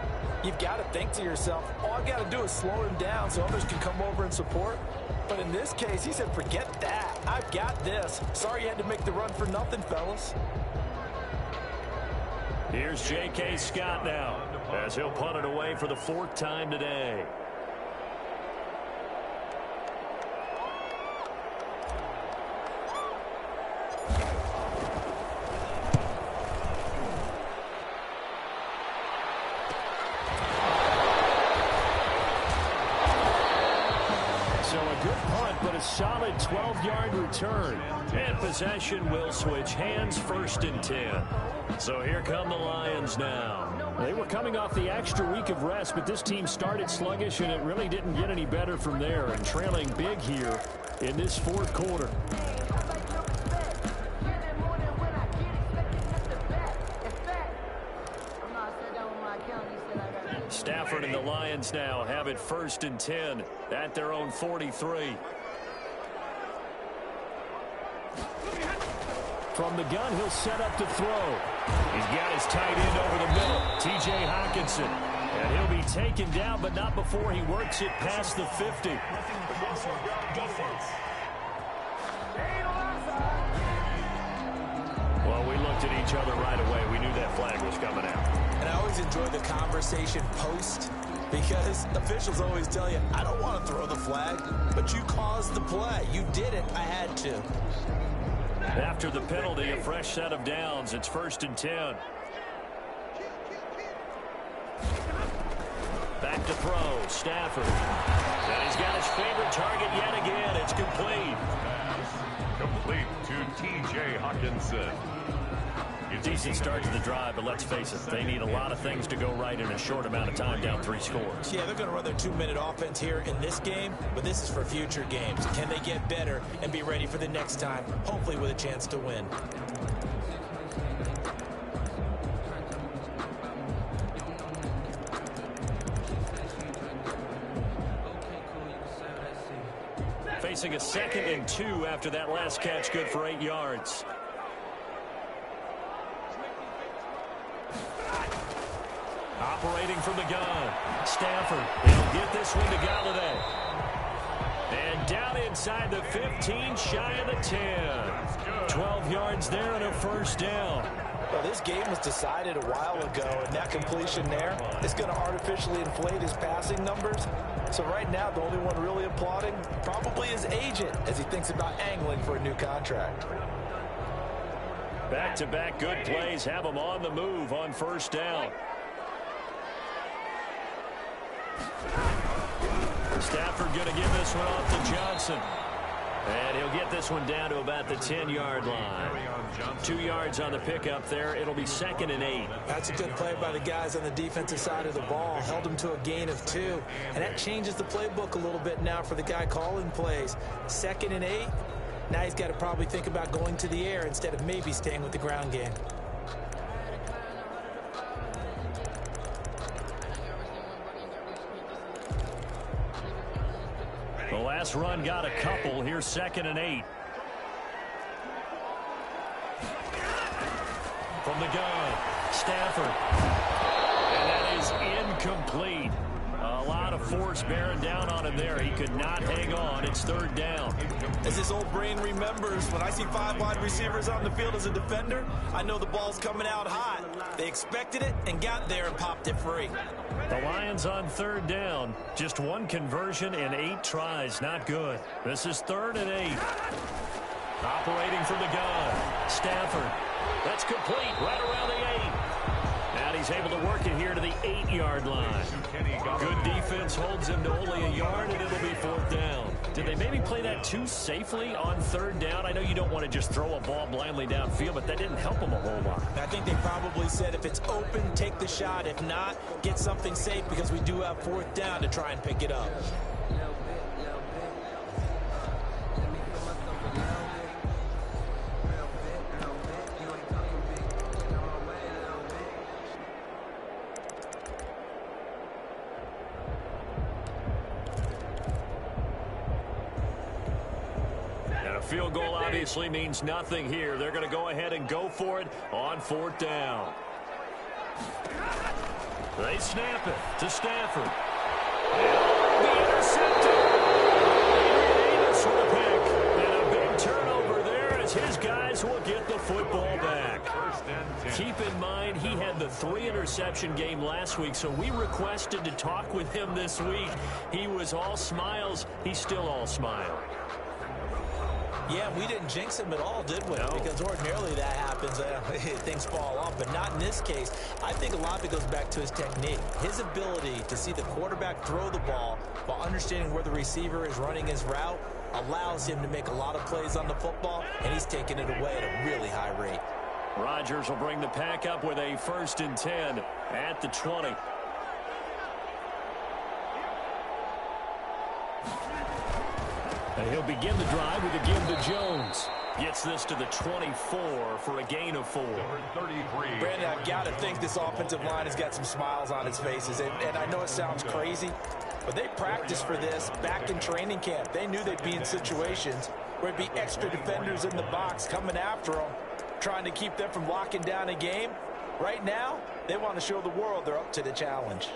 Speaker 5: you've got to think to yourself, all I got to do is slow him down so others can come over and support. But in this case, he said, forget that. I've got this. Sorry you had to make the run for nothing, fellas.
Speaker 4: Here's J.K. Scott now as he'll punt it away for the 4th time today. Solid 12-yard return. And possession will switch hands, 1st and 10. So here come the Lions now. They were coming off the extra week of rest, but this team started sluggish, and it really didn't get any better from there. And trailing big here in this 4th quarter. Stafford and the Lions now have it 1st and 10 at their own 43. From the gun, he'll set up to throw. He's got his tight end over the middle, T.J. Hockenson. And he'll be taken down, but not before he works it past the 50.
Speaker 7: Roughing the passer, defense.
Speaker 4: Well, we looked at each other right away. We knew that flag was coming out.
Speaker 5: And I always enjoy the conversation post because officials always tell you, I don't want to throw the flag, but you caused the play. You did it. I had to.
Speaker 4: After the penalty, a fresh set of downs. It's 1st and 10. Back to throw, Stafford. And he's got his favorite target yet again. It's complete.
Speaker 3: Complete to T.J. Hockenson.
Speaker 4: Decent start to the drive, but let's face it, they need a lot of things to go right in a short amount of time, down 3 scores.
Speaker 5: Yeah, they're going to run their 2-minute offense here in this game, but this is for future games. Can they get better and be ready for the next time, hopefully with a chance to win?
Speaker 4: Facing a 2nd and 2 after that last catch, good for 8 yards. Operating from the gun, Stafford. He'll get this one to Galladay. And down inside the 15, shy of the 10. 12 yards there and a 1st down.
Speaker 5: Well, this game was decided a while ago, and that completion there is going to artificially inflate his passing numbers. So right now, the only one really applauding probably his agent as he thinks about angling for a new contract.
Speaker 4: Back-to-back good plays have him on the move on 1st down. Stafford going to give this one off to Johnson. And he'll get this one down to about the 10-yard line. 2 yards on the pickup there. It'll be 2nd and 8.
Speaker 5: That's a good play by the guys on the defensive side of the ball. Held him to a gain of 2. And that changes the playbook a little bit now for the guy calling plays. 2nd and 8. Now he's got to probably think about going to the air instead of maybe staying with the ground game.
Speaker 4: The last run got a couple. Here's 2nd and 8. From the gun, Stafford. And that is incomplete. A lot of force bearing down on him there. He could not hang on. It's 3rd down.
Speaker 5: As his old brain remembers, when I see 5 wide receivers on the field as a defender, I know the ball's coming out hot. They expected it and got there and popped it free.
Speaker 4: The Lions on 3rd down. Just 1 conversion and 8 tries. Not good. This is 3rd and 8. Operating from the gun. Stafford. That's complete right around the 8. And he's able to work it here to the 8-yard line. Good defense holds him to only a yard, and it'll be 4th down. Did they maybe play that too safely on 3rd down? I know you don't want to just throw a ball blindly downfield, but that didn't help them a whole lot.
Speaker 5: I think they probably said if it's open, take the shot. If not, get something safe because we do have 4th down to try and pick it up.
Speaker 4: Field goal obviously means nothing here. They're going to go ahead and go for it on 4th down. They snap it to Stafford. And the intercepted. Davis with a pick. And a big turnover there as his guys will get the football back. Keep in mind, he had the 3-interception game last week, so we requested to talk with him this week. He was all smiles. He's still all smile.
Speaker 5: Yeah, we didn't jinx him at all, did we?
Speaker 4: No.
Speaker 5: Because ordinarily that happens. Things fall off, but not in this case. I think a lot of it goes back to his technique. His ability to see the quarterback throw the ball while understanding where the receiver is running his route allows him to make a lot of plays on the football, and he's taking it away at a really high rate.
Speaker 4: Rodgers will bring the pack up with a 1st and 10 at the 20. And he'll begin the drive with a give to Jones. Gets this to the 24 for a gain of 4.
Speaker 5: Brandon, I've got to think this offensive line has got some smiles on its faces. And I know it sounds crazy, but they practiced for this back in training camp. They knew they'd be in situations where it'd be extra defenders in the box coming after them. trying to keep them from locking down a game. Right now, they want to show the world they're up to the challenge.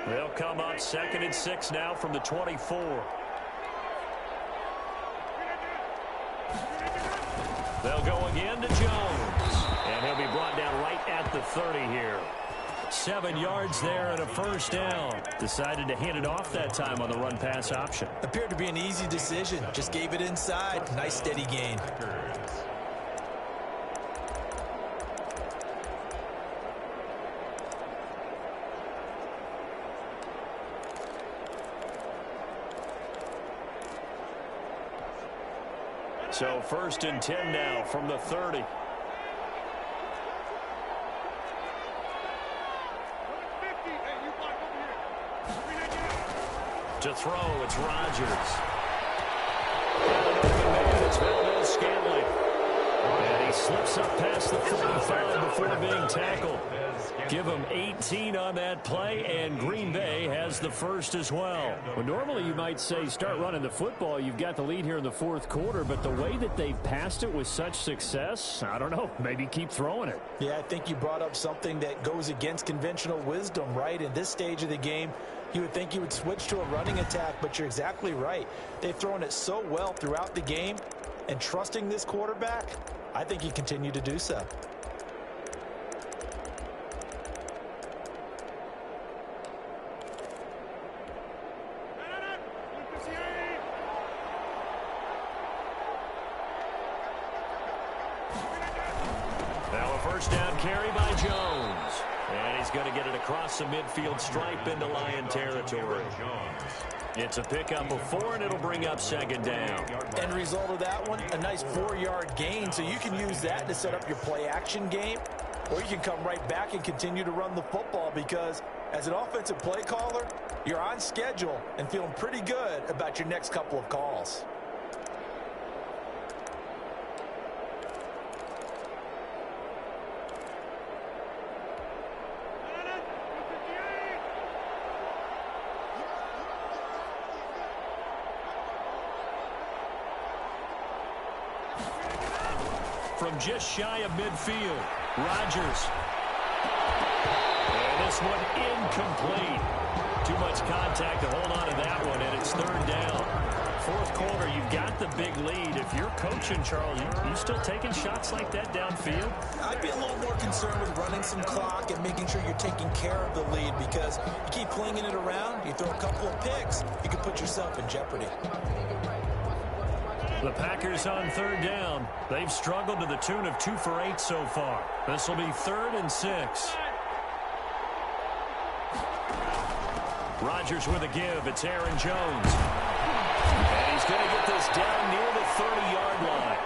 Speaker 4: They'll come up 2nd and 6 now from the 24. They'll go again to Jones. And he'll be brought down right at the 30 here. 7 yards there and a first down. Decided to hand it off that time on the run-pass option.
Speaker 5: Appeared to be an easy decision. Just gave it inside. Nice steady gain.
Speaker 4: So 1st and 10 now from the 30. To throw, it's Rodgers. It's Valdez-Scantling. And he slips up past the 45 before being tackled. Give him 18 on that play, and Green Bay has the first as well.
Speaker 6: Well, normally you might say start running the football. You've got the lead here in the 4th quarter, but the way that they passed it with such success, I don't know, maybe keep throwing it.
Speaker 5: Yeah, I think you brought up something that goes against conventional wisdom, right? In this stage of the game, you would think you would switch to a running attack, but you're exactly right. They've thrown it so well throughout the game, and trusting this quarterback, I think you continue to do so.
Speaker 4: Now a first down carry by Jones. And he's going to get it across the midfield stripe into Lion territory. It's a pickup of 4, and it'll bring up 2nd down.
Speaker 5: End result of that one, a nice 4-yard gain, so you can use that to set up your play-action game, or you can come right back and continue to run the football because as an offensive play caller, you're on schedule and feeling pretty good about your next couple of calls.
Speaker 4: From just shy of midfield, Rodgers. And this one incomplete. Too much contact to hold on to that one, and it's 3rd down. 4th quarter, you've got the big lead. If you're coaching, Charles, you still taking shots like that downfield?
Speaker 5: I'd be a little more concerned with running some clock and making sure you're taking care of the lead because you keep flinging it around, you throw a couple of picks, you can put yourself in jeopardy.
Speaker 4: The Packers on 3rd down. They've struggled to the tune of 2 for 8 so far. This will be 3rd and 6. Rodgers with a give. It's Aaron Jones. And he's going to get this down near the 30-yard line.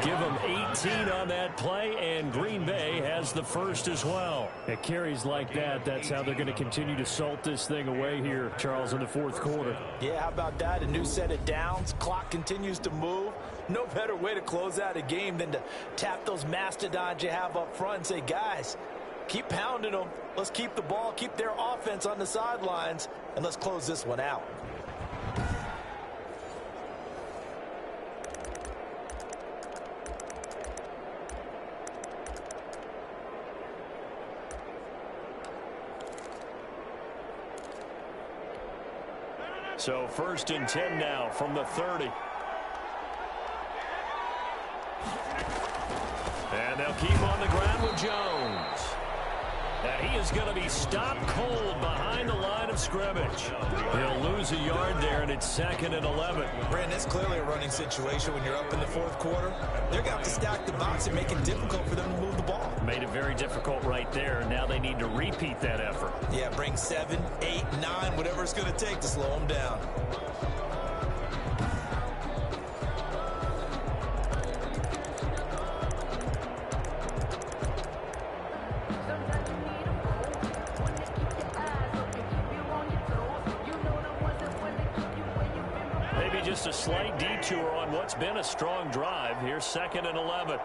Speaker 4: Give him 18 on that play, and Green Bay has the first as well.
Speaker 6: At carries like that, that's how they're going to continue to salt this thing away here, Charles, in the 4th quarter.
Speaker 5: Yeah, how about that? A new set of downs. Clock continues to move. No better way to close out a game than to tap those mastodons you have up front and say, guys, keep pounding them. Let's keep the ball, keep their offense on the sidelines, and let's close this one out.
Speaker 4: So 1st and 10 now from the 30. And they'll keep on the ground with Jones. And he is going to be stopped cold behind the line of scrimmage. He'll lose a yard there, and it's 2nd and 11.
Speaker 5: Brandon, it's clearly a running situation when you're up in the 4th quarter. They're going to have to stack the box and make it difficult for them to move the ball.
Speaker 4: Made it very difficult right there. Now they need to repeat that effort.
Speaker 5: Yeah, bring 7, 8, 9, whatever it's going to take to slow them down.
Speaker 4: Just a slight detour on what's been a strong drive. Here's 2nd and 11.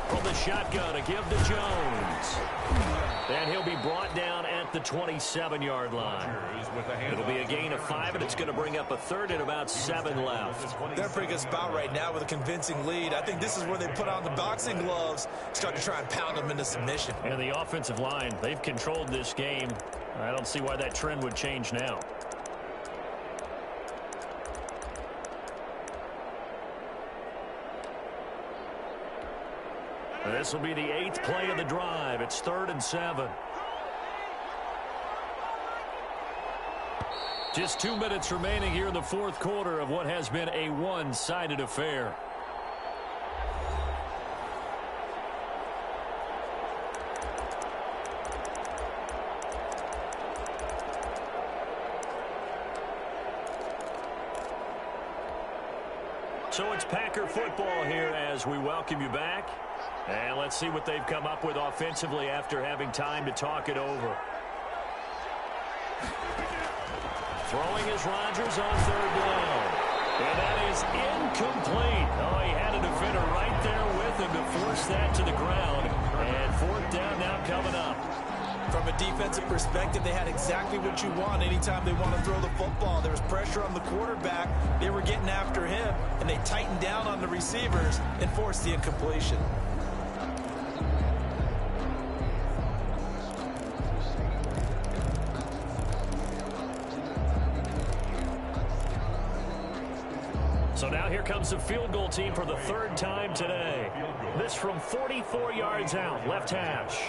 Speaker 4: From the
Speaker 6: shotgun to give to Jones. And he'll be brought down at the 27-yard line. It'll be a gain of 5, and it's going to bring up a third and about 7 left.
Speaker 5: They're in a pretty good spot right now with a convincing lead. I think this is where they put on the boxing gloves, start to try and pound them into submission.
Speaker 6: And the offensive line, they've controlled this game. I don't see why that trend would change now. This will be the 8th play of the drive. It's 3rd and 7. Just 2 minutes remaining here in the 4th quarter of what has been a one-sided affair. So it's Packer football here as we welcome you back. And let's see what they've come up with offensively after having time to talk it over. Throwing is Rodgers on 3rd down. And that is incomplete. Oh, he had a defender right there with him to force that to the ground. And 4th down now coming up.
Speaker 5: From a defensive perspective, they had exactly what you want anytime they want to throw the football. There was pressure on the quarterback. They were getting after him, and they tightened down on the receivers and forced the incompletion.
Speaker 6: So now here comes the field goal team for the 3rd time today. This from 44 yards out, left hash.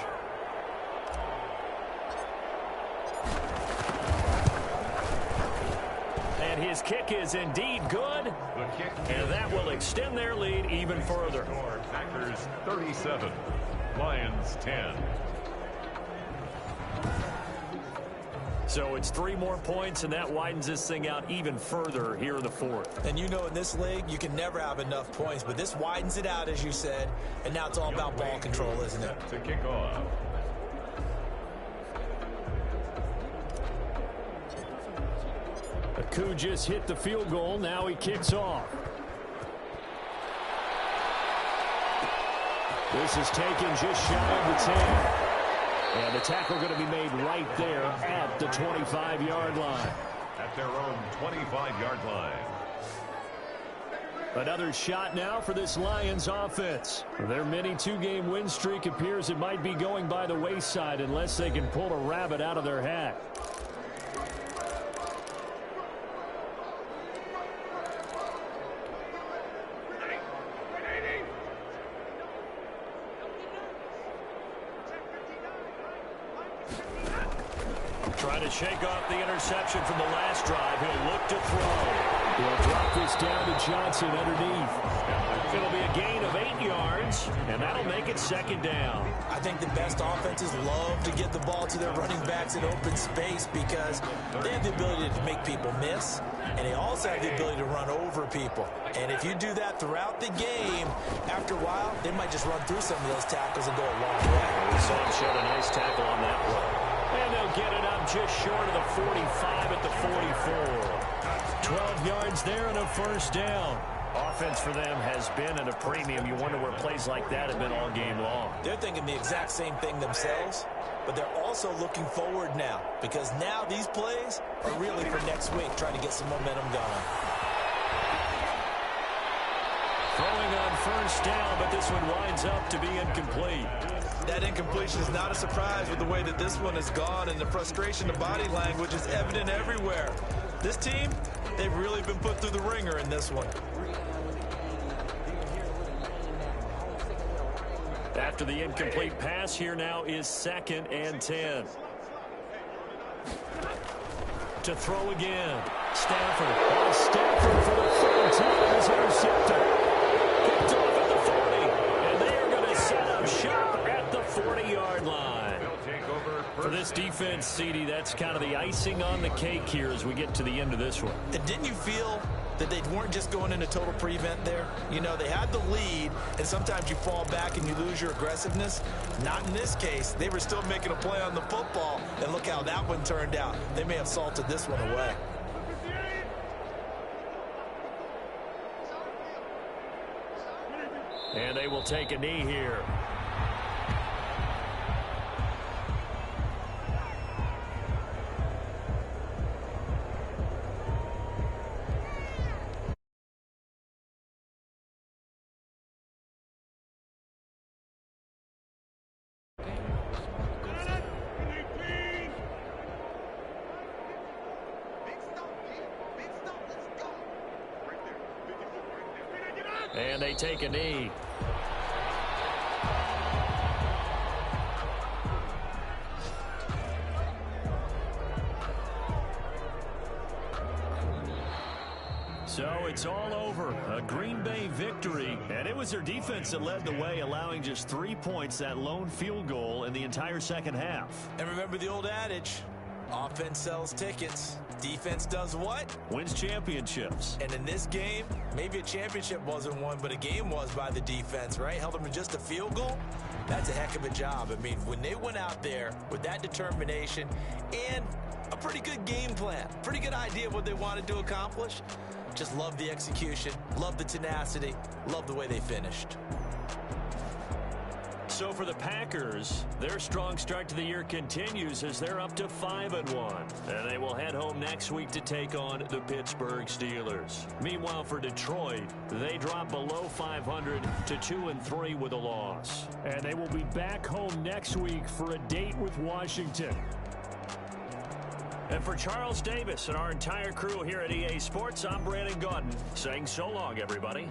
Speaker 6: And his kick is indeed good. And that will extend their lead even further.
Speaker 3: Packers 37, Lions 10.
Speaker 6: So it's 3 more points, and that widens this thing out even further here in the 4th.
Speaker 5: And you know in this league, you can never have enough points, but this widens it out, as you said, and now it's all about ball control, isn't it?
Speaker 3: To kick off.
Speaker 6: Aku just hit the field goal. Now he kicks off. This is taken just shy of the 10. And the tackle going to be made right there at the 25-yard line.
Speaker 3: At their own 25-yard line.
Speaker 6: Another shot now for this Lions offense. Their mini 2-game win streak appears it might be going by the wayside unless they can pull a rabbit out of their hat. Trying to shake off the interception from the last drive. He'll look to throw. He'll drop this down to Johnson underneath. It'll be a gain of 8 yards, and that'll make it 2nd down.
Speaker 5: I think the best offenses love to get the ball to their running backs in open space because they have the ability to make people miss, and they also have the ability to run over people. And if you do that throughout the game, after a while, they might just run through some of those tackles and go a long way.
Speaker 6: We saw him showed a nice tackle on that one. And they'll get it up just short of the 45 at the 44. 12 yards there and a 1st down. Offense for them has been at a premium. You wonder where plays like that have been all game long.
Speaker 5: They're thinking the exact same thing themselves, but they're also looking forward now because now these plays are really for next week, trying to get some momentum going.
Speaker 6: Throwing on 1st down, but this one winds up to be incomplete.
Speaker 5: That incompletion is not a surprise with the way that this one has gone, and the frustration of body language is evident everywhere. This team, they've really been put through the ringer in this one.
Speaker 6: After the incomplete pass, here now is 2nd and 10. To throw again. Stafford. Stafford for the 3rd time is intercepted. Picked off at the 40. And they are going to set up shop at the 40-yard line. For this defense, CD, that's kind of the icing on the cake here as we get to the end of this one.
Speaker 5: And didn't you feel that they weren't just going into total prevent there? You know, they had the lead, and sometimes you fall back and you lose your aggressiveness. Not in this case. They were still making a play on the football, and look how that one turned out. They may have salted this one away.
Speaker 6: And they will take a knee here.
Speaker 4: And they take a knee. So it's all over. A Green Bay victory. And it was their defense that led the way, allowing just 3 points, that lone field goal in the entire second half.
Speaker 5: And remember the old adage, offense sells tickets. Defense does what?
Speaker 4: Wins championships.
Speaker 5: And in this game, maybe a championship wasn't won, but a game was by the defense, right? Held them to just a field goal. That's a heck of a job. I mean, when they went out there with that determination and a pretty good game plan, pretty good idea of what they wanted to accomplish, just love the execution, love the tenacity, love the way they finished.
Speaker 4: So for the Packers, their strong start to the year continues as they're up to 5-1. And they will head home next week to take on the Pittsburgh Steelers. Meanwhile, for Detroit, they drop below 500 to 2-3 with a loss.
Speaker 9: And they will be back home next week for a date with Washington.
Speaker 4: And for Charles Davis and our entire crew here at EA Sports, I'm Brandon Gaudin saying so long, everybody.